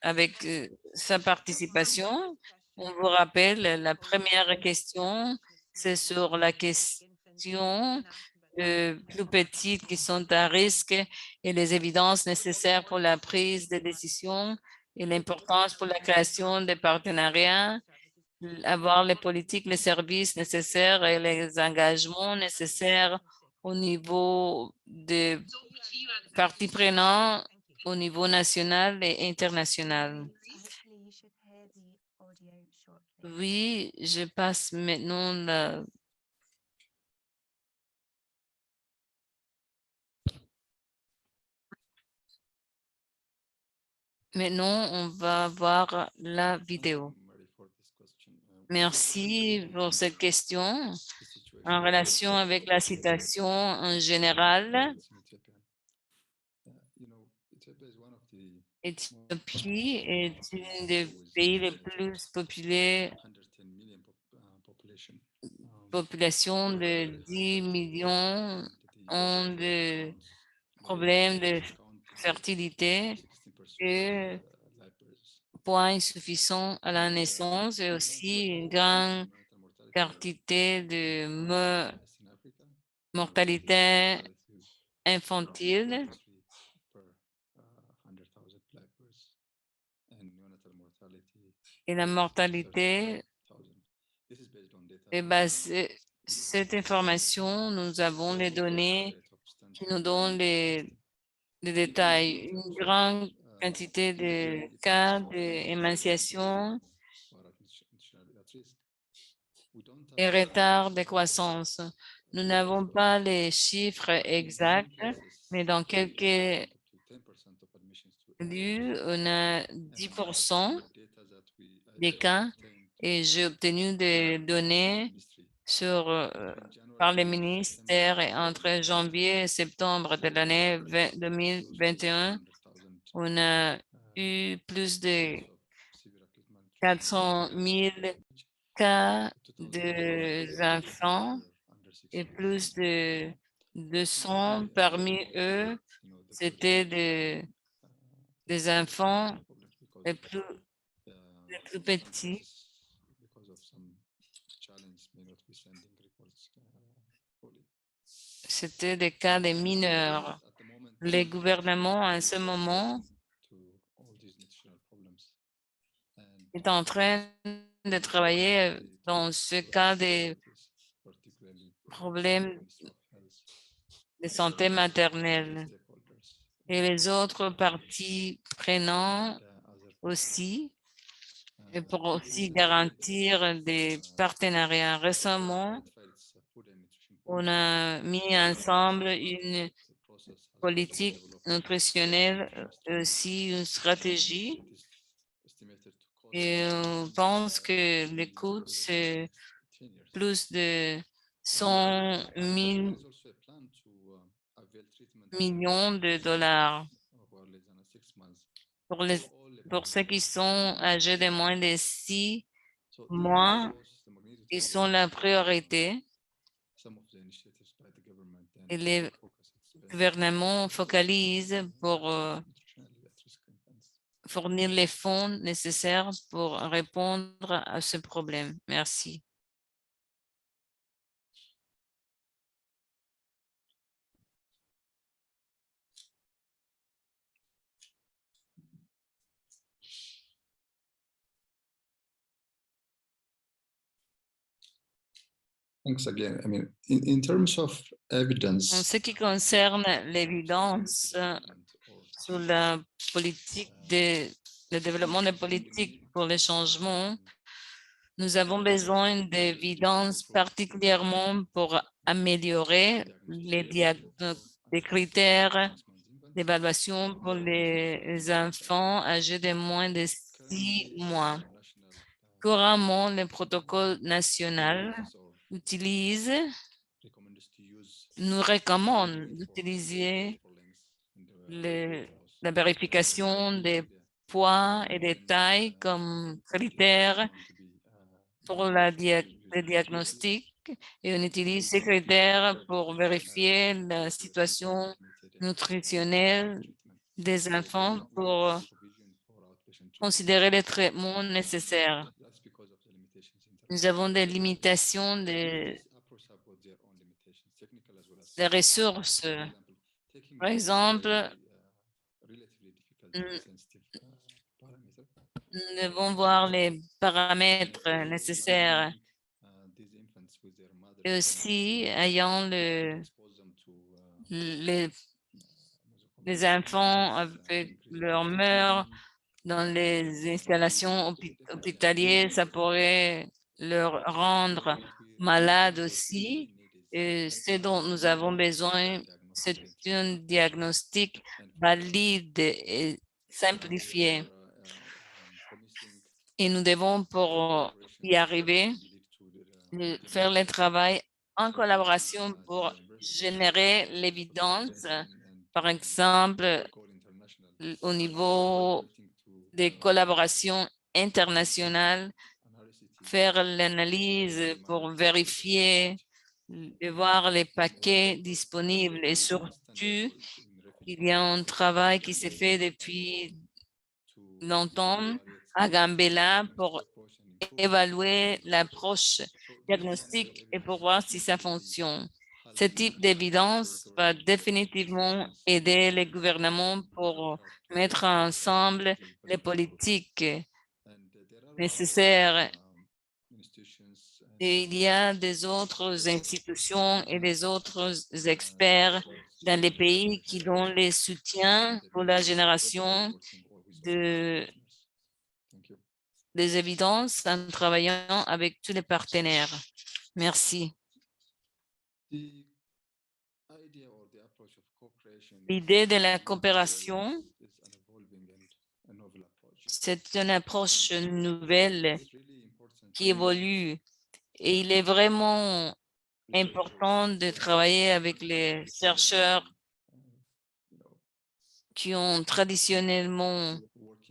avec sa participation. On vous rappelle, la première question, c'est sur la question plus petites qui sont à risque et les évidences nécessaires pour la prise de décision et l'importance pour la création des partenariats, avoir les politiques, les services nécessaires et les engagements nécessaires au niveau des parties prenantes, au niveau national et international. Oui, je passe maintenant la... Maintenant, on va voir la vidéo. Merci pour cette question. En relation avec la situation en général, Éthiopie est un des pays les plus peuplés, population de 10 millions ont des problèmes de fertilité et poids insuffisant à la naissance et aussi une grande quantité de mortalité infantile. Et la mortalité est basée. Cette information, nous avons les données qui nous donnent les détails. Une grande quantité de cas d'émanciation et retard de croissance. Nous n'avons pas les chiffres exacts, mais dans quelques lieux, on a 10% des cas et j'ai obtenu des données par les ministères et entre janvier et septembre de l'année 2021, on a eu plus de 400 000 cas d'enfants et plus de 200 parmi eux, c'était des enfants les plus petits. C'était des cas de mineurs. Les gouvernements, en ce moment, est en train de travailler dans ce cas des problèmes de santé maternelle. Et les autres parties prenantes aussi, et pour aussi garantir des partenariats. Récemment, on a mis ensemble une politique nutritionnelle, aussi une stratégie. Et on pense que le coût, c'est plus de 100 000 millions de dollars. Pour ceux qui sont âgés de moins de 6 mois, ils sont la priorité. Et les gouvernements focalisent pour fournir les fonds nécessaires pour répondre à ce problème. Merci. Thanks again. I mean, in terms of evidence, En ce qui concerne l'évidence sur la politique le développement des politiques pour les changements, nous avons besoin d'évidence particulièrement pour améliorer les critères d'évaluation pour les enfants âgés de moins de 6 mois. Couramment, le protocole national nous recommande d'utiliser la vérification des poids et des tailles comme critères pour le diagnostic et on utilise ces critères pour vérifier la situation nutritionnelle des enfants pour considérer les traitements nécessaires. Nous avons des limitations des ressources. Par exemple, nous devons voir les paramètres nécessaires et aussi ayant les enfants avec leur mère dans les installations hospitalières, ça pourrait leur rendre malades aussi. Et ce dont nous avons besoin, c'est un diagnostic valide et simplifié. Et nous devons, pour y arriver, faire le travail en collaboration pour générer l'évidence, par exemple, au niveau des collaborations internationales, faire l'analyse pour vérifier et voir les paquets disponibles. Et surtout, il y a un travail qui s'est fait depuis longtemps à Gambela pour évaluer l'approche diagnostique et pour voir si ça fonctionne. Ce type d'évidence va définitivement aider les gouvernements pour mettre ensemble les politiques nécessaires. Et il y a des autres institutions et des autres experts dans les pays qui donnent les soutiens pour la génération des évidences en travaillant avec tous les partenaires. Merci. L'idée de la coopération, c'est une approche nouvelle qui évolue et il est vraiment important de travailler avec les chercheurs qui ont traditionnellement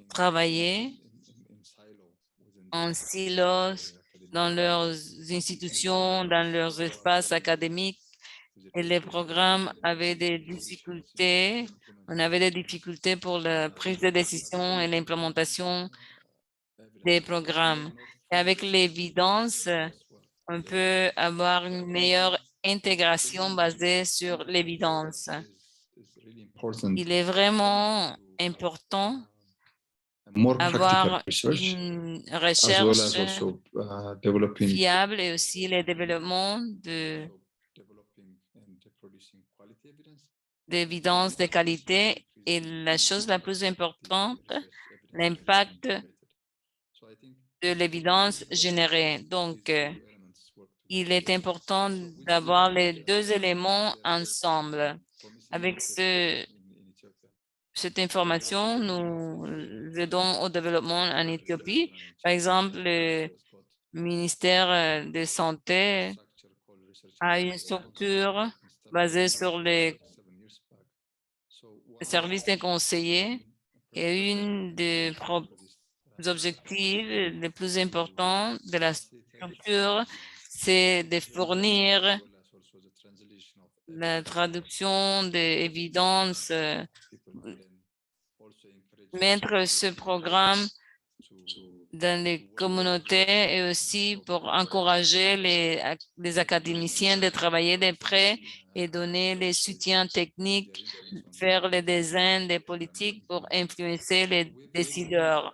travaillé en silos dans leurs institutions, dans leurs espaces académiques. Et les programmes avaient des difficultés. On avait des difficultés pour la prise de décision et l'implémentation des programmes. Et avec l'évidence, on peut avoir une meilleure intégration basée sur l'évidence. Il est vraiment important d'avoir une recherche fiable et aussi le développement d'évidence de qualité. Et la chose la plus importante, l'impact de l'évidence générée. Donc, il est important d'avoir les deux éléments ensemble. Avec cette information, nous aidons au développement en Éthiopie. Par exemple, le ministère de Santé a une structure basée sur les services des conseillers et une des objectifs les plus importants de la structure, c'est de fournir la traduction des évidences, mettre ce programme dans les communautés et aussi pour encourager les académiciens de travailler de près et donner les soutiens techniques, faire le design des politiques pour influencer les décideurs.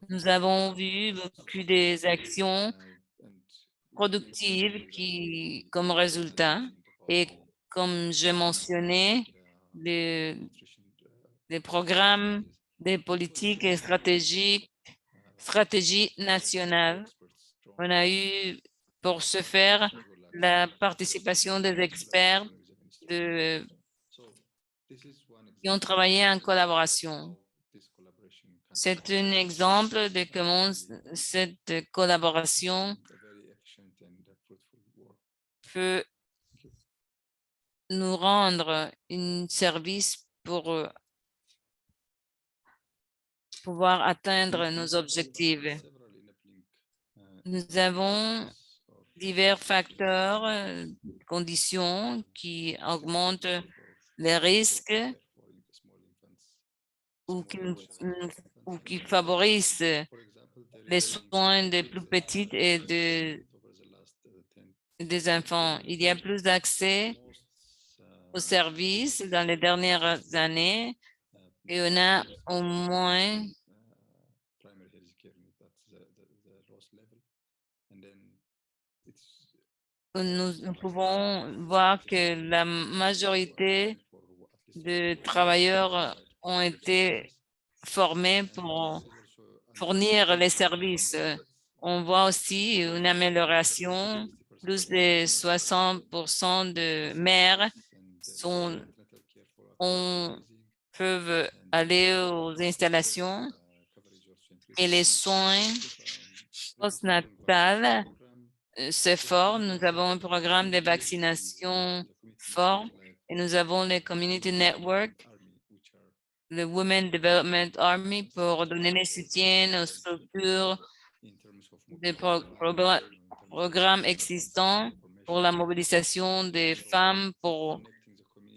Nous avons vu beaucoup des actions productives comme résultat et comme je mentionnais, les programmes des politiques et stratégies nationales. On a eu pour ce faire la participation des experts qui ont travaillé en collaboration. C'est un exemple de comment cette collaboration peut nous rendre un service pour pouvoir atteindre nos objectifs. Nous avons divers facteurs, conditions qui augmentent les risques ou qui favorisent les soins des plus petites et des enfants. Il y a plus d'accès aux services dans les dernières années et on a au moins primary health care unit at the lowest level. And then it's nous pouvons voir que la majorité de travailleurs ont été formés pour fournir les services. On voit aussi une amélioration. Plus de 60% de maires peuvent aller aux installations et les soins postnatals c'est fort. Nous avons un programme de vaccination fort et nous avons les Community Network, le Women Development Army pour donner le soutien aux structures des programmes existants pour la mobilisation des femmes pour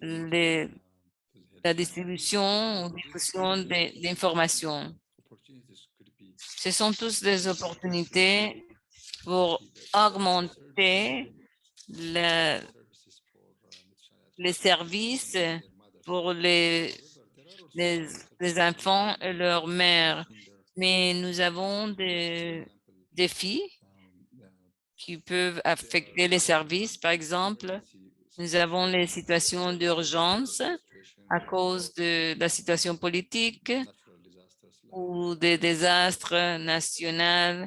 la distribution ou diffusion d'informations. Ce sont tous des opportunités pour augmenter les services pour les enfants et leurs mères. Mais nous avons des défis qui peuvent affecter les services. Par exemple, nous avons les situations d'urgence à cause de la situation politique ou des désastres nationaux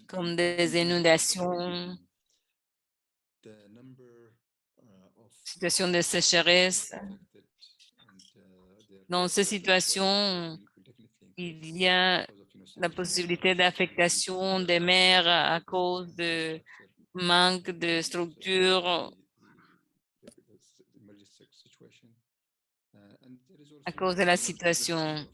comme des inondations, situations de sécheresse. Dans ces situations, il y a la possibilité d'affectation des mères à cause de manque de structures, à cause de la situation.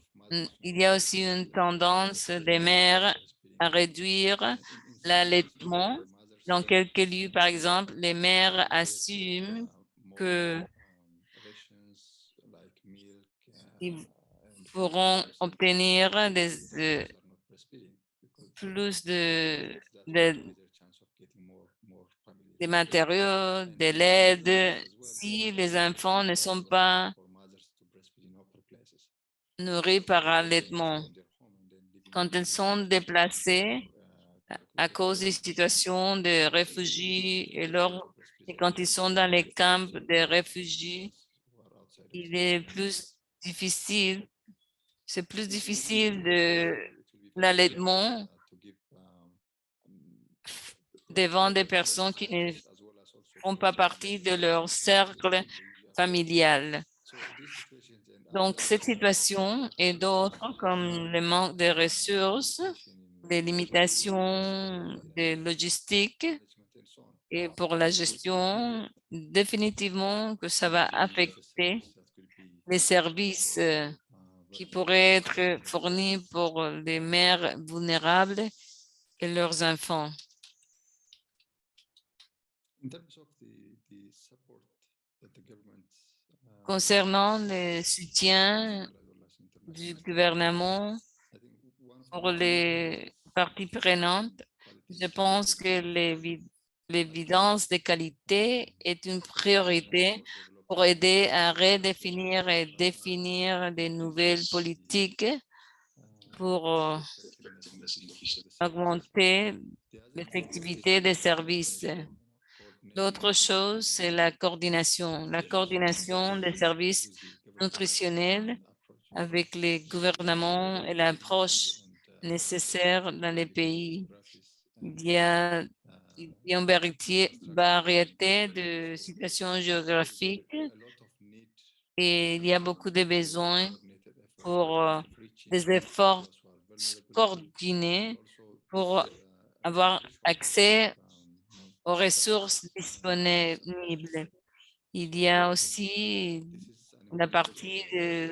Il y a aussi une tendance des mères à réduire l'allaitement. Dans quelques lieux, par exemple, les mères assument qu'ils pourront obtenir plus des matériaux, de l'aide, si les enfants ne sont pas nourris par allaitement. Quand ils sont déplacés à cause des situations de réfugiés et quand ils sont dans les camps de réfugiés, il est plus difficile, c'est plus difficile de l'allaitement devant des personnes qui ne font pas partie de leur cercle familial. Donc, cette situation et d'autres comme le manque de ressources, les limitations de logistique et pour la gestion, définitivement que ça va affecter les services qui pourraient être fournis pour les mères vulnérables et leurs enfants. Concernant le soutien du gouvernement pour les parties prenantes, je pense que l'évidence de qualité est une priorité pour aider à redéfinir et définir des nouvelles politiques pour augmenter l'effectivité des services. L'autre chose, c'est la coordination des services nutritionnels avec les gouvernements et l'approche nécessaire dans les pays. Il y a une variété de situations géographiques et il y a beaucoup de besoins pour des efforts coordonnés pour avoir accès aux ressources disponibles. Il y a aussi la partie de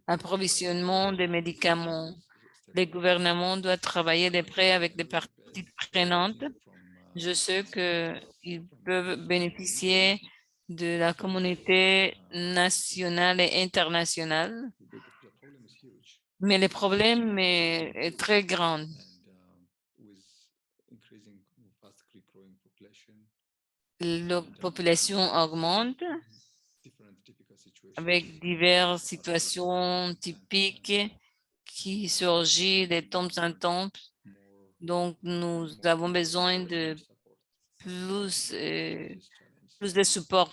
l'approvisionnement des médicaments. Les gouvernements doivent travailler de près avec les parties prenantes. Je sais qu'ils peuvent bénéficier de la communauté nationale et internationale, mais le problème est très grand. La population augmente avec diverses situations typiques qui surgissent de temps en temps. Donc, nous avons besoin de plus, plus de support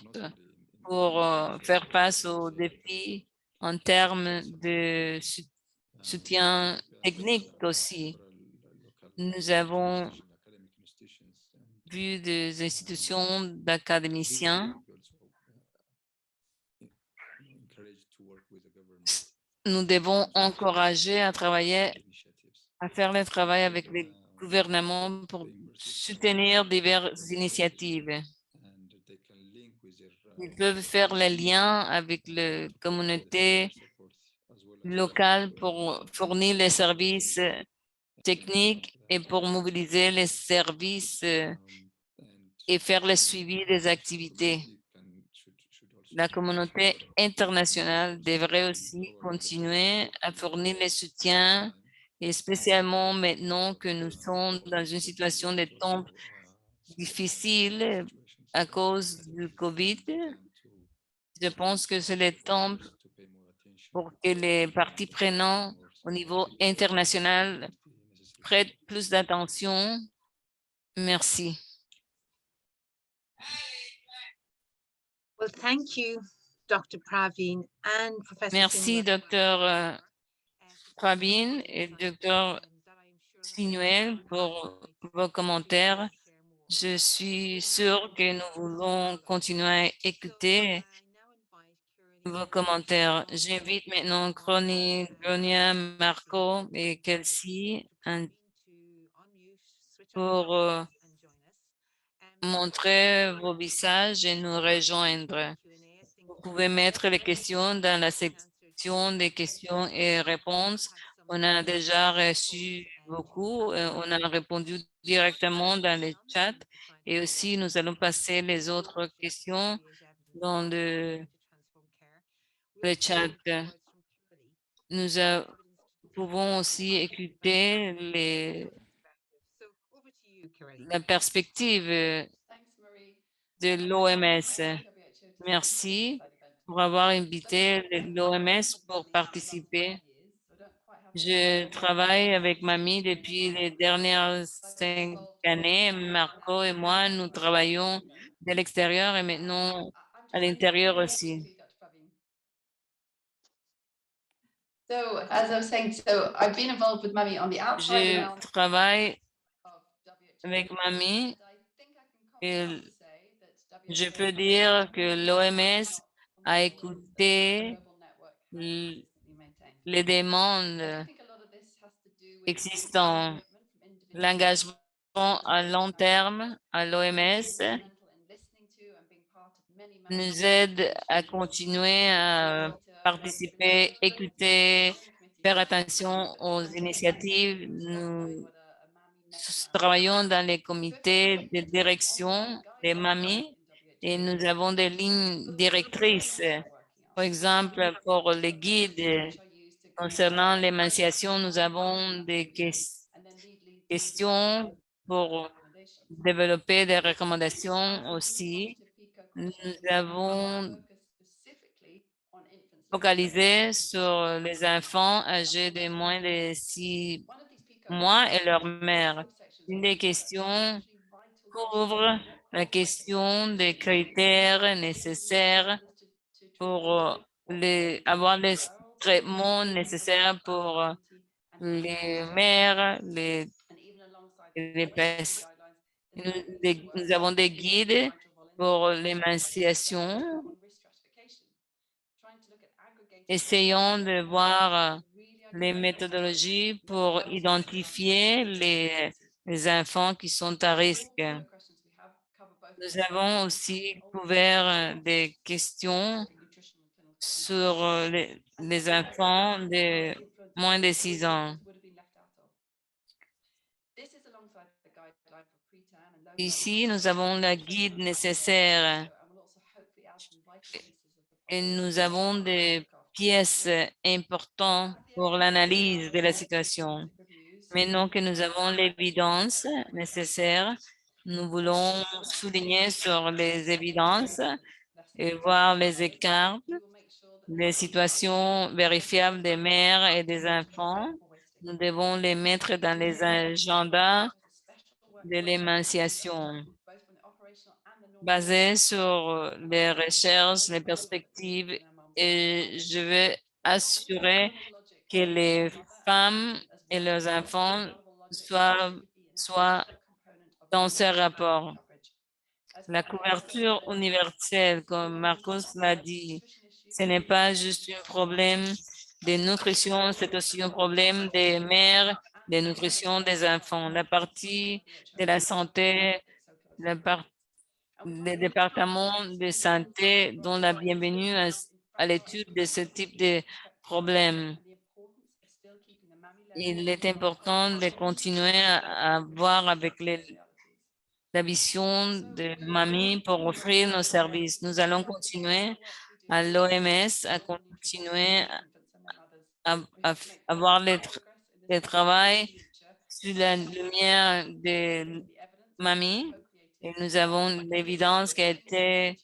pour faire face aux défis en termes de soutien technique aussi. Nous avons vu des institutions d'académiciens. Nous devons encourager à travailler, à faire le travail avec les gouvernements pour soutenir diverses initiatives. Ils peuvent faire le lien avec les communautés locales pour fournir les services techniques et pour mobiliser les services et faire le suivi des activités. La communauté internationale devrait aussi continuer à fournir le soutien, et spécialement maintenant que nous sommes dans une situation de temps difficile à cause du COVID. Je pense que c'est le temps pour que les parties prenantes au niveau international prêtent plus d'attention. Merci. Well, thank you, Dr. Praveen and Professor Merci, Sinwar, Dr. Praveen et Dr. Sinuel, pour vos commentaires. Je suis sûre que nous voulons continuer à écouter vos commentaires. J'invite maintenant Crony, Glonia, Marco et Kelsey pour montrer vos visages et nous rejoindre. Vous pouvez mettre les questions dans la section des questions et réponses. On a déjà reçu beaucoup. On a répondu directement dans le chat et aussi nous allons passer les autres questions dans le chat. Nous pouvons aussi écouter la perspective de l'OMS. Merci pour avoir invité l'OMS pour participer. Je travaille avec Mamie depuis les dernières 5 années. Marco et moi, nous travaillons de l'extérieur et maintenant à l'intérieur aussi. So, as I was saying, so I've been involved with Mummy on the outside Je around travaille of WHO, avec Mamie and I think I can et confidently say that je WHO peux dire que l'OMS a écouté global network has recently maintained. les demandes I think a lot of this has to do with existantes. commitment from individuals L'engagement à long terme à l'OMS and listening to and being part of many nous aide à continuer à participer, écouter, faire attention aux initiatives. Nous travaillons dans les comités de direction des mamies et nous avons des lignes directrices. Par exemple, pour les guides concernant l'émancipation, nous avons des questions pour développer des recommandations aussi. Nous avons focalisé sur les enfants âgés de moins de 6 mois et leur mère. Une des questions couvre la question des critères nécessaires pour avoir les traitements nécessaires pour les mères, les personnes. Nous avons des guides pour l'émancipation. Essayons de voir les méthodologies pour identifier les enfants qui sont à risque. Nous avons aussi couvert des questions sur les enfants de moins de 6 ans. Ici, nous avons la guide nécessaire et nous avons des pièces importantes pour l'analyse de la situation. Maintenant que nous avons l'évidence nécessaire, nous voulons souligner sur les évidences et voir les écarts les situations vérifiables des mères et des enfants. Nous devons les mettre dans les agendas de l'émancipation basés sur les recherches, les perspectives, et je veux assurer que les femmes et leurs enfants soient dans ce rapport. La couverture universelle, comme Marcos l'a dit, ce n'est pas juste un problème de nutrition, c'est aussi un problème des mères, de nutrition des enfants. La partie de la santé, les départements de santé dont la bienvenue à l'étude de ce type de problème. Il est important de continuer à voir avec la vision de Mamie pour offrir nos services. Nous allons continuer à l'OMS, à continuer à avoir le travail sur la lumière de Mamie. Et nous avons l'évidence qui a été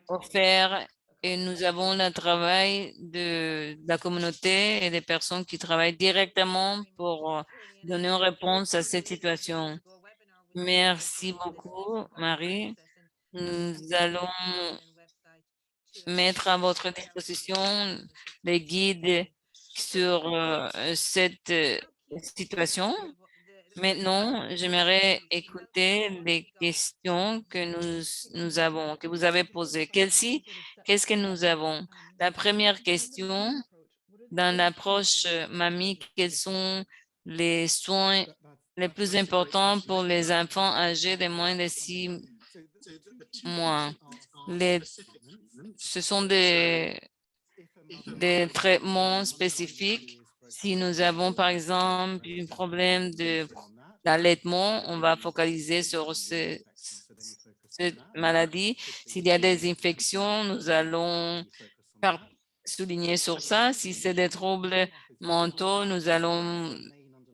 offerte et nous avons le travail de la communauté et des personnes qui travaillent directement pour donner une réponse à cette situation. Merci beaucoup, Marie. Nous allons mettre à votre disposition les guides sur cette situation. Maintenant, j'aimerais écouter les questions que nous avons, que vous avez posées. Kelsey, qu'est-ce que nous avons? La première question, dans l'approche Mamie, quels sont les soins les plus importants pour les enfants âgés de moins de 6 mois? Ce sont des traitements spécifiques. Si nous avons, par exemple, un problème d'allaitement, on va focaliser sur cette maladie. S'il y a des infections, nous allons souligner sur ça. Si c'est des troubles mentaux, nous allons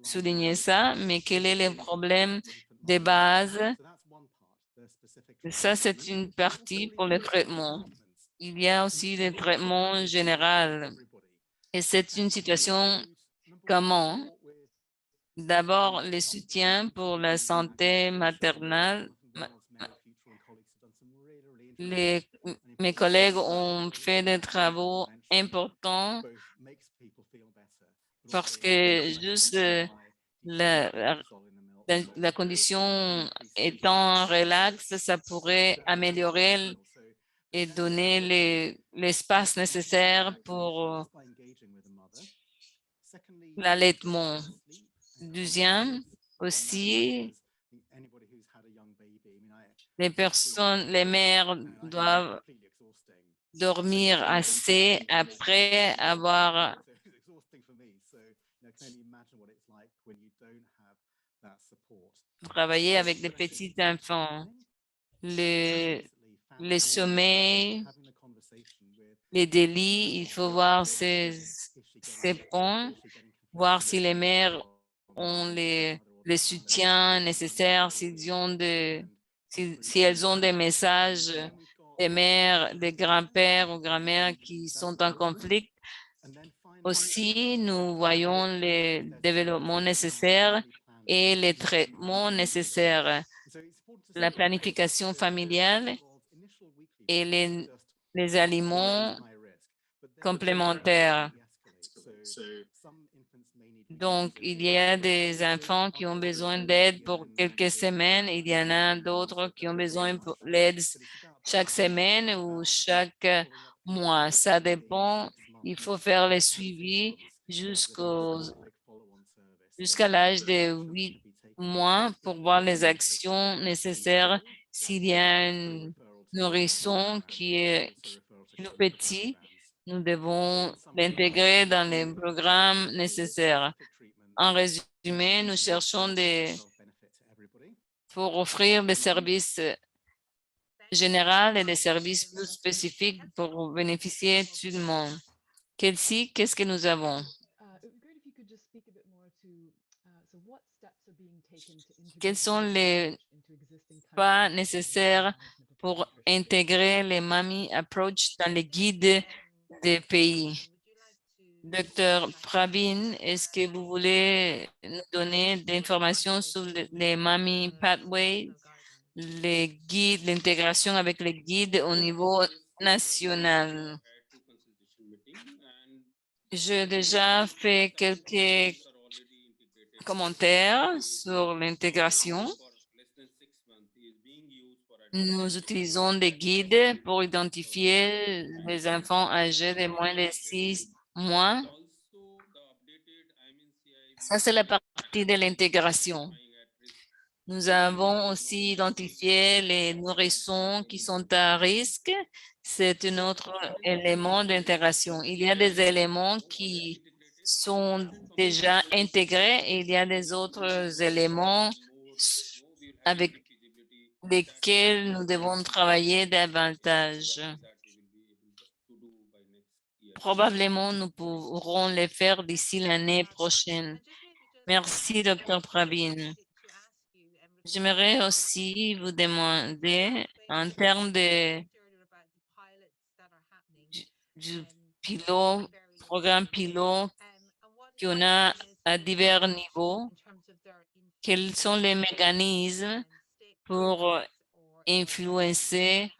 souligner ça. Mais quel est le problème de base? Ça, c'est une partie pour le traitement. Il y a aussi le traitement général. Et c'est une situation comment? D'abord, le soutien pour la santé maternelle. Mes collègues ont fait des travaux importants parce que juste la condition étant relaxe, ça pourrait améliorer et donner l'espace nécessaire pour l'allaitement. Deuxième, aussi, les mères doivent dormir assez après avoir travaillé avec des petits enfants. Le sommeil, les délits, il faut voir ces points, voir si les mères ont les soutiens nécessaires, si elles ont des messages des mères, des grands-pères ou grand-mères qui sont en conflit. Aussi, nous voyons les développements nécessaires et les traitements nécessaires, la planification familiale et les aliments complémentaires. Donc, il y a des enfants qui ont besoin d'aide pour quelques semaines. Il y en a d'autres qui ont besoin d'aide chaque semaine ou chaque mois. Ça dépend. Il faut faire le suivi jusqu'à l'âge de 8 mois pour voir les actions nécessaires. S'il y a un nourrisson qui est plus petit, nous devons l'intégrer dans les programmes nécessaires. En résumé, nous cherchons pour offrir des services généraux et des services plus spécifiques pour bénéficier de tout le monde. Kelsey, qu'est-ce que nous avons? Quels sont les pas nécessaires pour intégrer les Mami Approach dans les guides des pays. Docteur Pravin, est-ce que vous voulez nous donner des informations sur les Mami Pathways, les guides, l'intégration avec les guides au niveau national? J'ai déjà fait quelques commentaires sur l'intégration. Nous utilisons des guides pour identifier les enfants âgés de moins de 6 mois. Ça, c'est la partie de l'intégration. Nous avons aussi identifié les nourrissons qui sont à risque. C'est un autre élément d'intégration. Il y a des éléments qui sont déjà intégrés et il y a des autres éléments avec lesquels nous devons travailler davantage. Probablement, nous pourrons les faire d'ici l'année prochaine. Merci, Dr. Pravin. J'aimerais aussi vous demander, en termes du programme pilote qu'on a à divers niveaux, quels sont les mécanismes pour influencer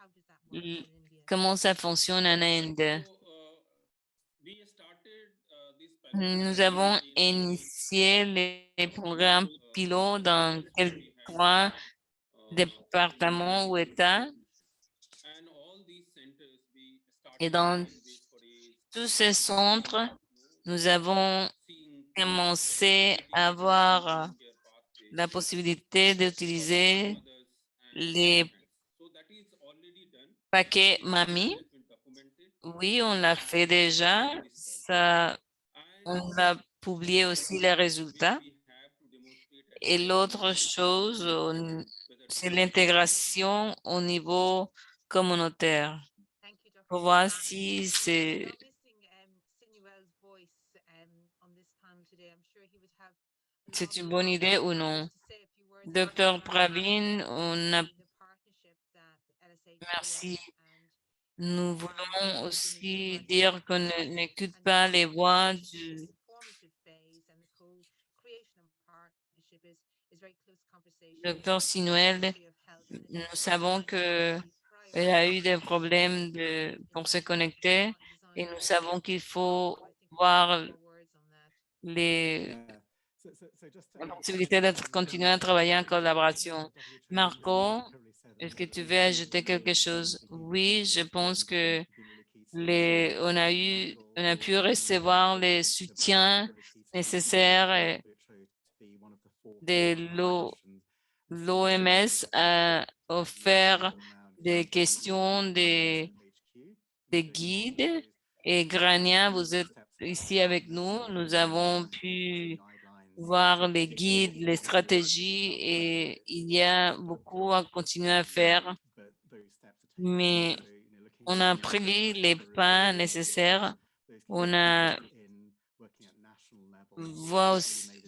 comment ça fonctionne en Inde? Nous avons initié les programmes pilotes dans trois départements ou États. Et dans tous ces centres, nous avons commencé à avoir la possibilité d'utiliser les paquets Mami. Oui, on l'a fait déjà. On a publié aussi les résultats. Et l'autre chose, c'est l'intégration au niveau communautaire. Pour voir si c'est une bonne idée ou non. Docteur Pravin, merci. Nous voulons aussi dire qu'on n'écoute pas les voix du Docteur Sinuel. Nous savons qu'il a eu des problèmes pour se connecter et nous savons qu'il faut voir la possibilité de continuer à travailler en collaboration. Marco, est-ce que tu veux ajouter quelque chose? Oui, je pense que on a pu recevoir les soutiens nécessaires de l'OMS a offert des questions des guides et Grania, vous êtes ici avec nous. Nous avons pu voir les guides, les stratégies et il y a beaucoup à continuer à faire. Mais on a pris les pas nécessaires. On a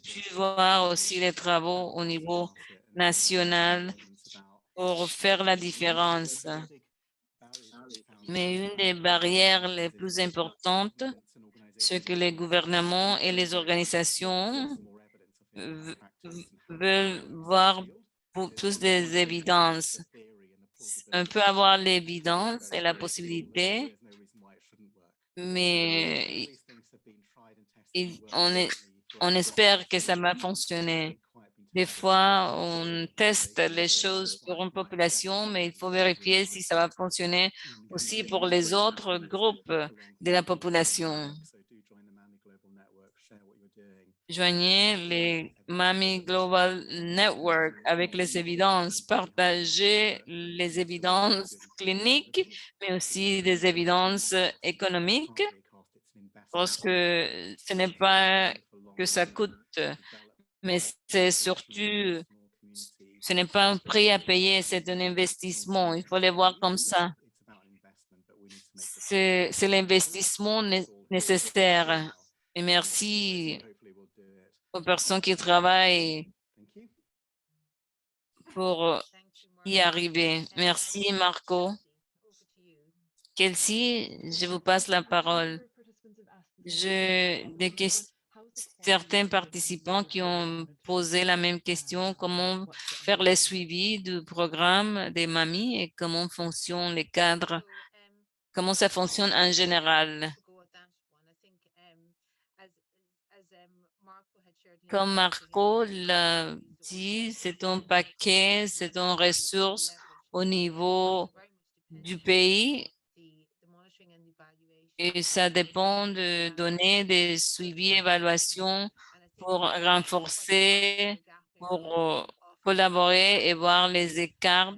pu voir aussi les travaux au niveau national pour faire la différence. Mais une des barrières les plus importantes, c'est que les gouvernements et les organisations veulent voir plus des évidences. On peut avoir l'évidence et la possibilité, mais on espère que ça va fonctionner. Des fois, on teste les choses pour une population, mais il faut vérifier si ça va fonctionner aussi pour les autres groupes de la population. Joignez les Mami Global Network avec les évidences, partagez les évidences cliniques, mais aussi des évidences économiques, parce que ce n'est pas que ça coûte, mais c'est surtout, ce n'est pas un prix à payer, c'est un investissement. Il faut les voir comme ça. C'est l'investissement nécessaire. Et merci aux personnes qui travaillent pour y arriver. Merci, Marco. Kelsey, je vous passe la parole. Certains participants qui ont posé la même question, comment faire le suivi du programme des mamies et comment fonctionnent les cadres, comment ça fonctionne en général. Comme Marco l'a dit, c'est un paquet, c'est une ressource au niveau du pays et ça dépend de donner des suivis, évaluations pour renforcer, pour collaborer et voir les écarts,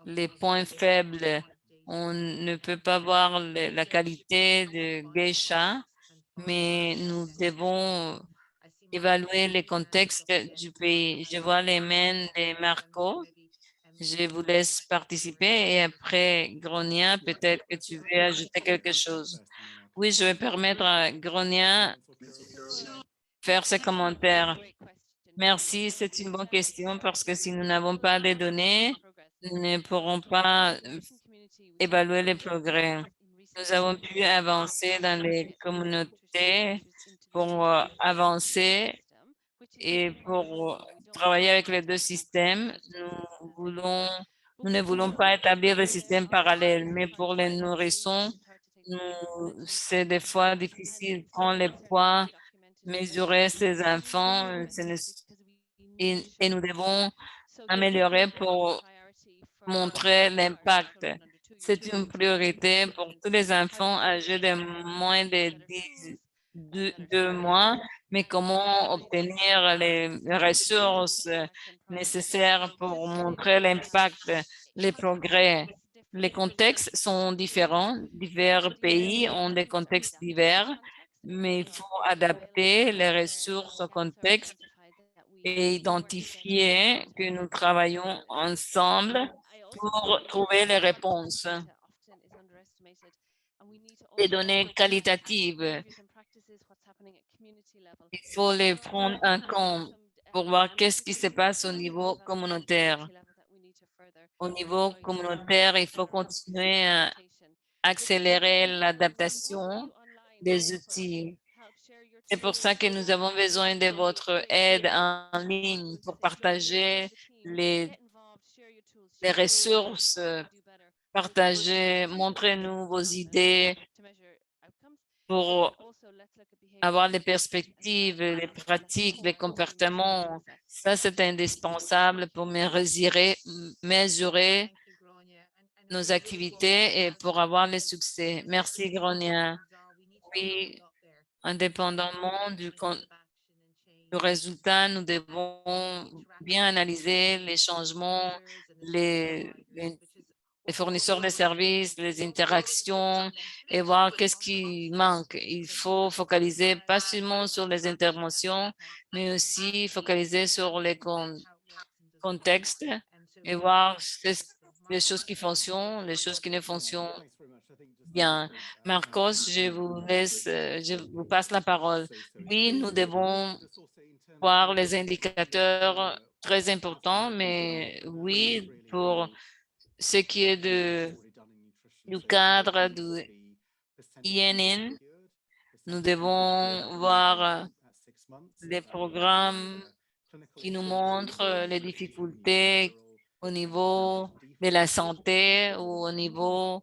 les points faibles. On ne peut pas voir la qualité de geisha, mais nous devons évaluer les contextes du pays. Je vois les mains de Marco. Je vous laisse participer et après, Gronia, peut-être que tu veux ajouter quelque chose. Oui, je vais permettre à Gronia faire ses commentaires. Merci, c'est une bonne question parce que si nous n'avons pas de données, nous ne pourrons pas évaluer les progrès. Nous avons pu avancer dans les communautés pour avancer et pour travailler avec les deux systèmes. Nous ne voulons pas établir des systèmes parallèles, mais pour les nourrissons, c'est des fois difficile de prendre les poids, mesurer ces enfants, et nous devons améliorer pour montrer l'impact. C'est une priorité pour tous les enfants âgés de moins de 2 mois, mais comment obtenir les ressources nécessaires pour montrer l'impact, les progrès. Les contextes sont différents, divers pays ont des contextes divers, mais il faut adapter les ressources au contexte et identifier que nous travaillons ensemble pour trouver les réponses. Les données qualitatives, il faut les prendre en compte pour voir qu'est-ce qui se passe au niveau communautaire. Au niveau communautaire, il faut continuer à accélérer l'adaptation des outils. C'est pour ça que nous avons besoin de votre aide en ligne pour partager les ressources, partager, montrez-nous vos idées pour avoir les perspectives, les pratiques, les comportements. Ça, c'est indispensable pour mesurer nos activités et pour avoir le succès. Merci, Gronia. Oui, indépendamment du résultat, nous devons bien analyser les changements, les fournisseurs de services, les interactions et voir qu'est-ce qui manque. Il faut focaliser pas seulement sur les interventions, mais aussi focaliser sur les contextes et voir les choses qui fonctionnent, les choses qui ne fonctionnent bien. Marcos, je vous passe la parole. Oui, nous devons voir les indicateurs très importants, mais oui, pour ce qui est du cadre du INN, nous devons voir les programmes qui nous montrent les difficultés au niveau de la santé ou au niveau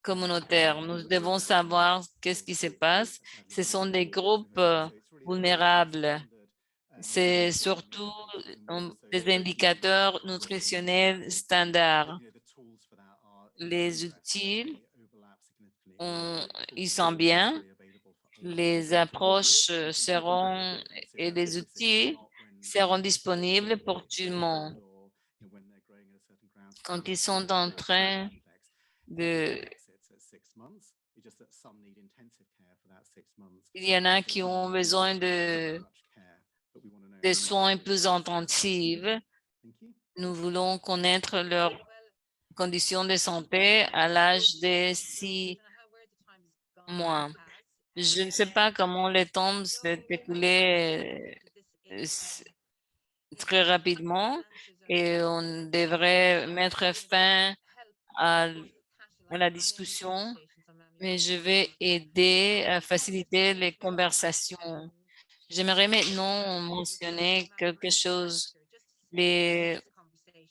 communautaire. Nous devons savoir qu'est-ce qui se passe. Ce sont des groupes vulnérables. C'est surtout des indicateurs nutritionnels standards. Les outils, ils sont bien. Les approches seront et les outils seront disponibles pour tout le monde. Quand ils sont en train de... Il y en a qui ont besoin de soins plus intensifs. Nous voulons connaître leurs conditions de santé à l'âge de 6 mois. Je ne sais pas comment le temps s'est écoulé. très rapidement et on devrait mettre fin à la discussion, mais je vais aider à faciliter les conversations. J'aimerais maintenant mentionner quelque chose. Le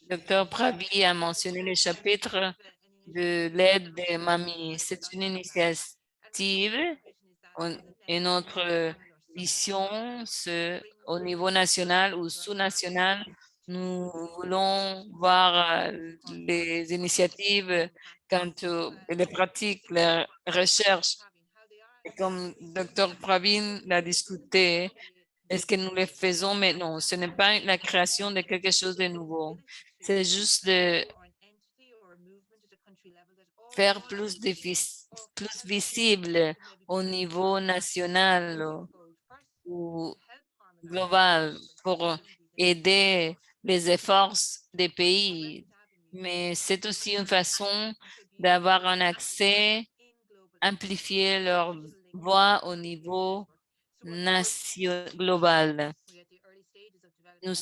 docteur Pravi a mentionné le chapitre de l'aide des mamies. C'est une initiative et notre vision, au niveau national ou sous-national, nous voulons voir les initiatives quant les pratiques, la recherche. Et comme Dr. Pravin l'a discuté, est-ce que nous le faisons? Mais non, ce n'est pas la création de quelque chose de nouveau. C'est juste de faire plus visible au niveau national ou global pour aider les efforts des pays. Mais c'est aussi une façon d'avoir un accès, amplifier leur voix au niveau global. Nous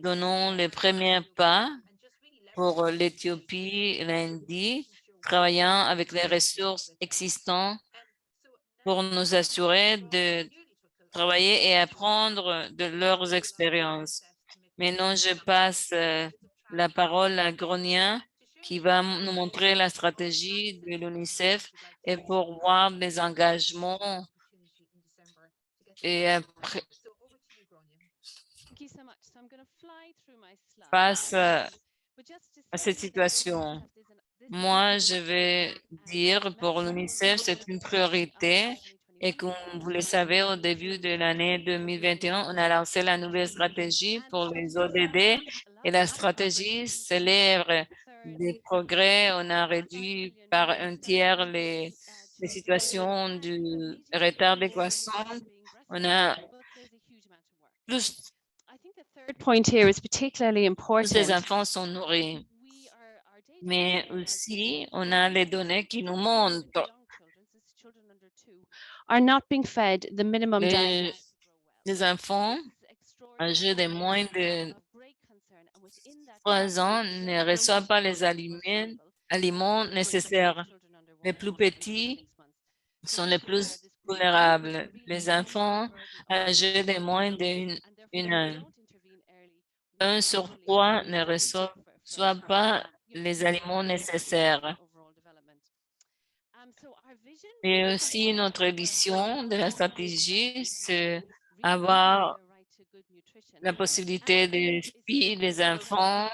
donnons les premiers pas pour l'Éthiopie et l'Indie, travaillant avec les ressources existantes pour nous assurer de travailler et apprendre de leurs expériences. Maintenant, je passe la parole à Gronia qui va nous montrer la stratégie de l'UNICEF et pour voir les engagements et après, face à cette situation. Moi, je vais dire pour l'UNICEF, c'est une priorité et comme vous le savez, au début de l'année 2021, on a lancé la nouvelle stratégie pour les ODD et la stratégie célèbre des progrès. On a réduit par un tiers les situations du retard de croissance. On a plus les enfants sont nourris. Mais aussi, on a les données qui nous montrent les enfants âgés de moins de 3 ans ne reçoivent pas les aliments nécessaires. Les plus petits sont les plus vulnérables. Les enfants âgés de moins d'un an. 1 sur 3 ne reçoivent pas les aliments nécessaires. Et aussi, notre vision de la stratégie, c'est avoir la possibilité des filles, des enfants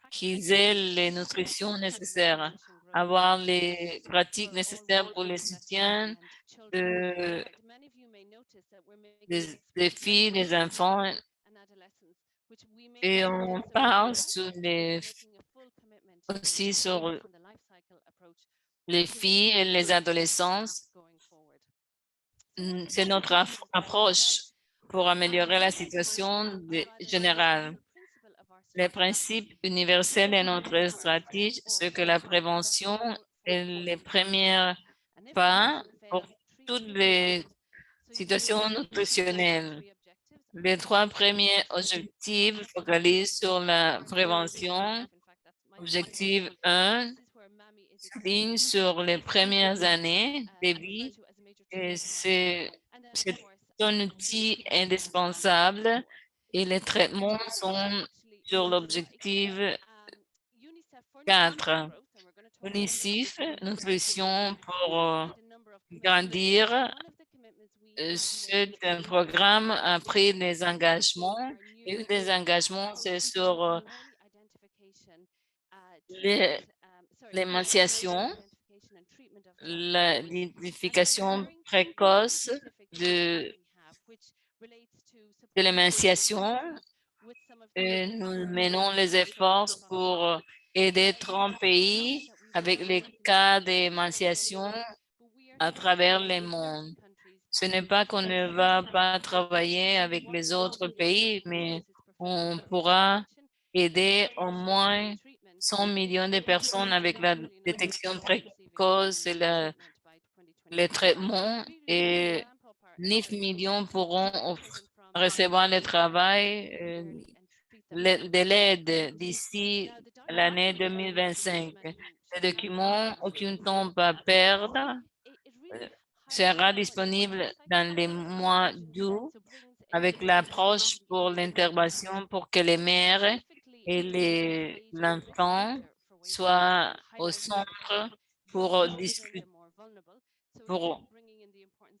qu'ils aient les nutritions nécessaires, avoir les pratiques nécessaires pour les soutiens des filles, des enfants. Et on parle aussi sur les filles et les adolescents. C'est notre approche pour améliorer la situation générale. Les principes universels de notre stratégie, c'est que la prévention est le premier pas pour toutes les situations nutritionnelles. Les 3 premiers objectifs focalisent sur la prévention. Objectif 1 ligne sur les premières années de vie et c'est un outil indispensable et les traitements sont sur l'objectif 4. UNICEF, nutrition pour grandir. C'est un programme a pris des engagements et des engagements, c'est sur l'émancipation, l'identification précoce de l'émancipation. Nous menons les efforts pour aider 30 pays avec les cas d'émancipation à travers le monde. Ce n'est pas qu'on ne va pas travailler avec les autres pays, mais on pourra aider au moins 100 millions de personnes avec la détection précoce et les traitements et 9 millions pourront recevoir le travail. de l'aide d'ici l'année 2025. Ce document, aucun temps à perdre, sera disponible dans les mois d'août avec l'approche pour l'intervention pour que les mères et l'enfant soient au centre pour discuter, pour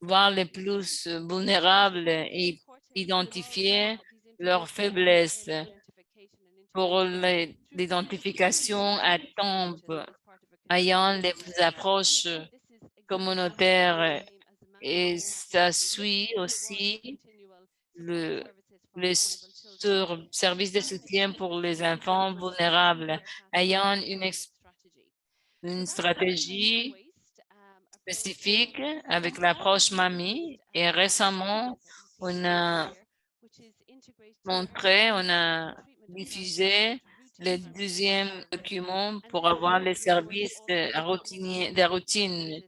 voir les plus vulnérables et identifier leurs faiblesses pour l'identification à temps, ayant les approches communautaires et ça suit aussi le service de soutien pour les enfants vulnérables, ayant une stratégie spécifique avec l'approche mamie. Et récemment, on a diffusé le deuxième document pour avoir les services de routine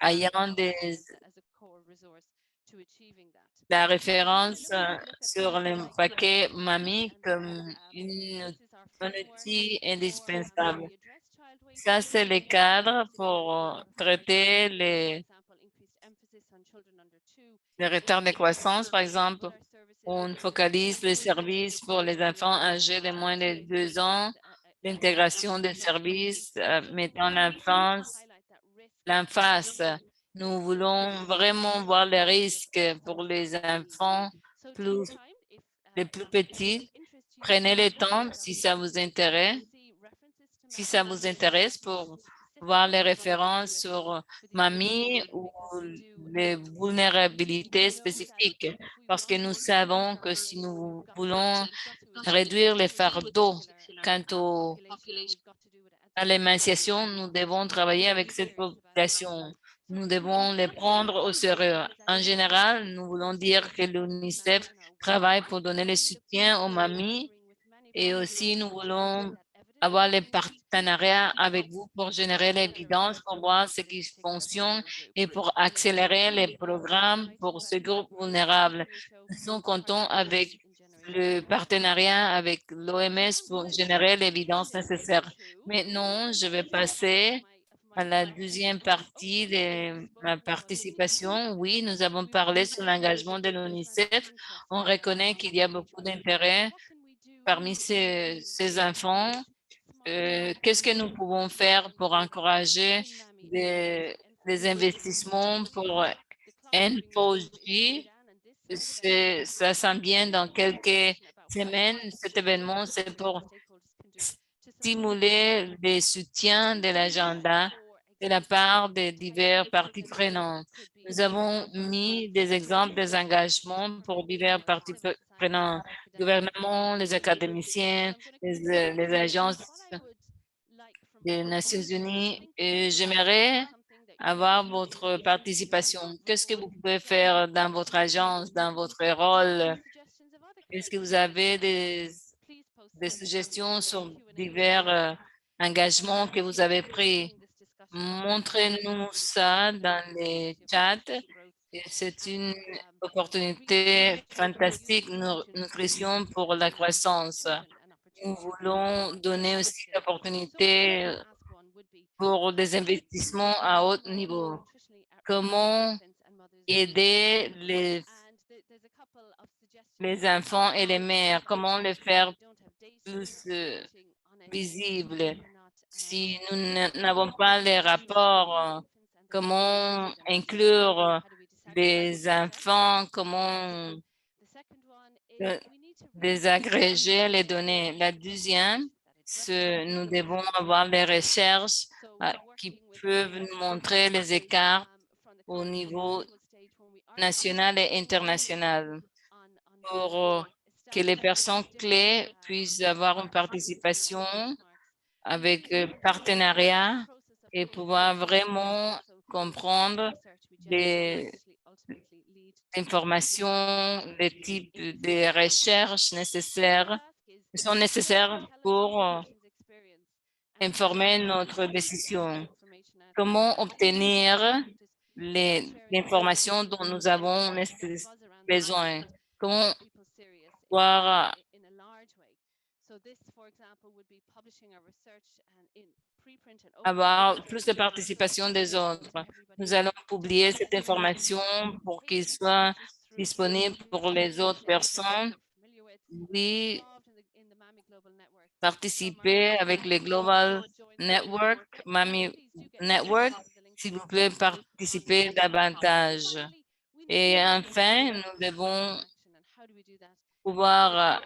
ayant la référence sur le paquet mamie comme un outil indispensable. Ça, c'est le cadre pour traiter les retards de croissance, par exemple. On focalise les services pour les enfants âgés de moins de 2 ans, l'intégration des services mettant l'emphase. Nous voulons vraiment voir les risques pour les enfants les plus petits. Prenez le temps si ça vous intéresse. Si ça vous intéresse pour voir les références sur mamie ou les vulnérabilités spécifiques, parce que nous savons que si nous voulons réduire les fardeaux quant à l'émancipation, nous devons travailler avec cette population. Nous devons les prendre au sérieux. En général, nous voulons dire que l'UNICEF travaille pour donner le soutien aux mamies et aussi nous voulons avoir les partenariats avec vous pour générer l'évidence, pour voir ce qui fonctionne et pour accélérer les programmes pour ce groupe vulnérable. Nous sommes contents avec le partenariat avec l'OMS pour générer l'évidence nécessaire. Maintenant, je vais passer à la deuxième partie de ma participation. Oui, nous avons parlé sur l'engagement de l'UNICEF. On reconnaît qu'il y a beaucoup d'intérêt parmi ces enfants. Qu'est-ce que nous pouvons faire pour encourager des investissements pour N4G? Ça s'en vient dans quelques semaines. Cet événement, c'est pour stimuler le soutien de l'agenda de la part des divers parties prenantes. Nous avons mis des exemples des engagements pour divers parties prenantes, gouvernements, les académiciens, les agences des Nations Unies. Et j'aimerais avoir votre participation. Qu'est-ce que vous pouvez faire dans votre agence, dans votre rôle? Est-ce que vous avez des suggestions sur divers engagements que vous avez pris? Montrez-nous ça dans les chats. C'est une opportunité fantastique, nutrition pour la croissance. Nous voulons donner aussi l'opportunité pour des investissements à haut niveau. Comment aider les enfants et les mères? Comment les faire plus visibles? Si nous n'avons pas les rapports, comment inclure les enfants? Comment désagréger les données? La deuxième, nous devons avoir les recherches qui peuvent nous montrer les écarts au niveau national et international pour que les personnes clés puissent avoir une participation avec partenariat et pouvoir vraiment comprendre les informations, les types de recherches nécessaires qui sont nécessaires pour informer notre décision. Comment obtenir l'information dont nous avons besoin? Comment pouvoir avoir plus de participation des autres. Nous allons publier cette information pour qu'il soit disponible pour les autres personnes. Oui, participer avec les Global Network, Mami Network, s'il vous plaît, participez davantage. Et enfin, nous devons pouvoir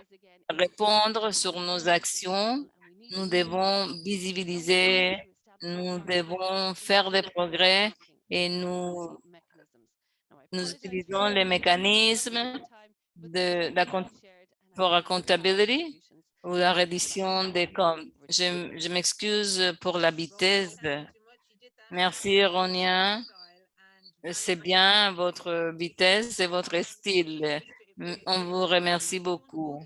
répondre sur nos actions. Nous devons visibiliser, nous devons faire des progrès et nous utilisons les mécanismes pour accountability ou la reddition des comptes. Je m'excuse pour la vitesse. Merci, Ronia. C'est bien votre vitesse et votre style. On vous remercie beaucoup.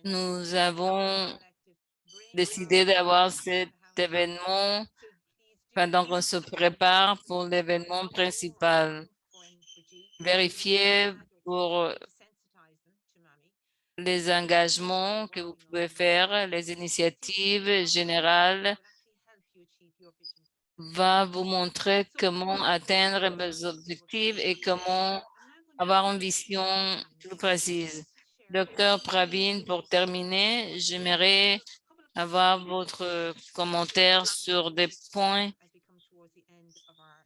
Nous avons décidé d'avoir cet événement pendant qu'on se prépare pour l'événement principal. Vérifiez pour les engagements que vous pouvez faire, les initiatives générales va vous montrer comment atteindre vos objectifs et comment avoir une vision plus précise. Docteur Praveen, pour terminer, j'aimerais avoir votre commentaire sur des points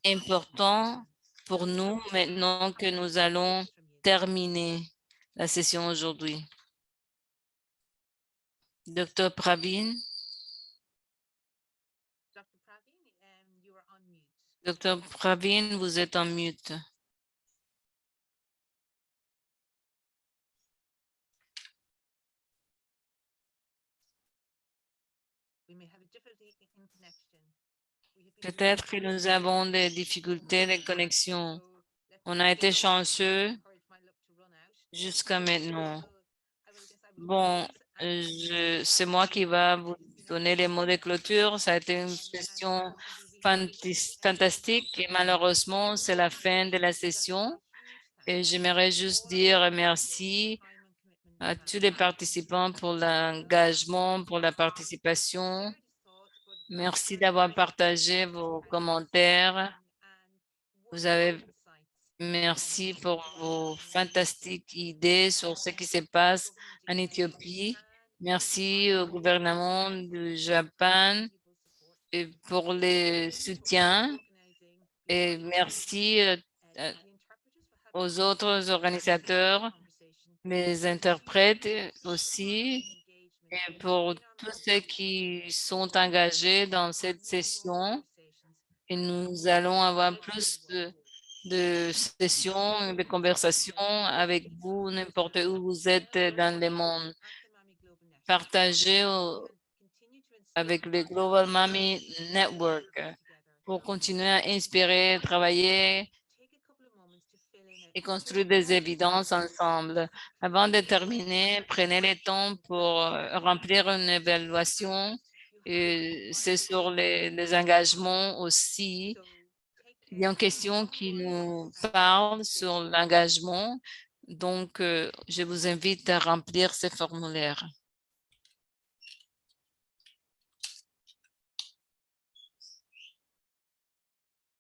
importants pour nous maintenant que nous allons terminer la session aujourd'hui. Docteur Praveen. Docteur Praveen, vous êtes en mute. Peut-être que nous avons des difficultés de connexion. On a été chanceux jusqu'à maintenant. Bon, c'est moi qui va vous donner les mots de clôture. Ça a été une session fantastique et malheureusement, c'est la fin de la session. Et j'aimerais juste dire merci à tous les participants pour l'engagement, pour la participation. Merci d'avoir partagé vos commentaires. Merci pour vos fantastiques idées sur ce qui se passe en Éthiopie. Merci au gouvernement du Japon et pour le soutien. Et merci aux autres organisateurs, les interprètes aussi, et pour tous ceux qui sont engagés dans cette session. Et nous allons avoir plus de sessions, de conversations avec vous, n'importe où vous êtes dans le monde. Partagez avec le Global Mami Network pour continuer à inspirer, travailler et construire des évidences ensemble. Avant de terminer, prenez le temps pour remplir une évaluation. C'est sur les engagements aussi. Il y a une question qui nous parle sur l'engagement. Donc, je vous invite à remplir ce formulaire.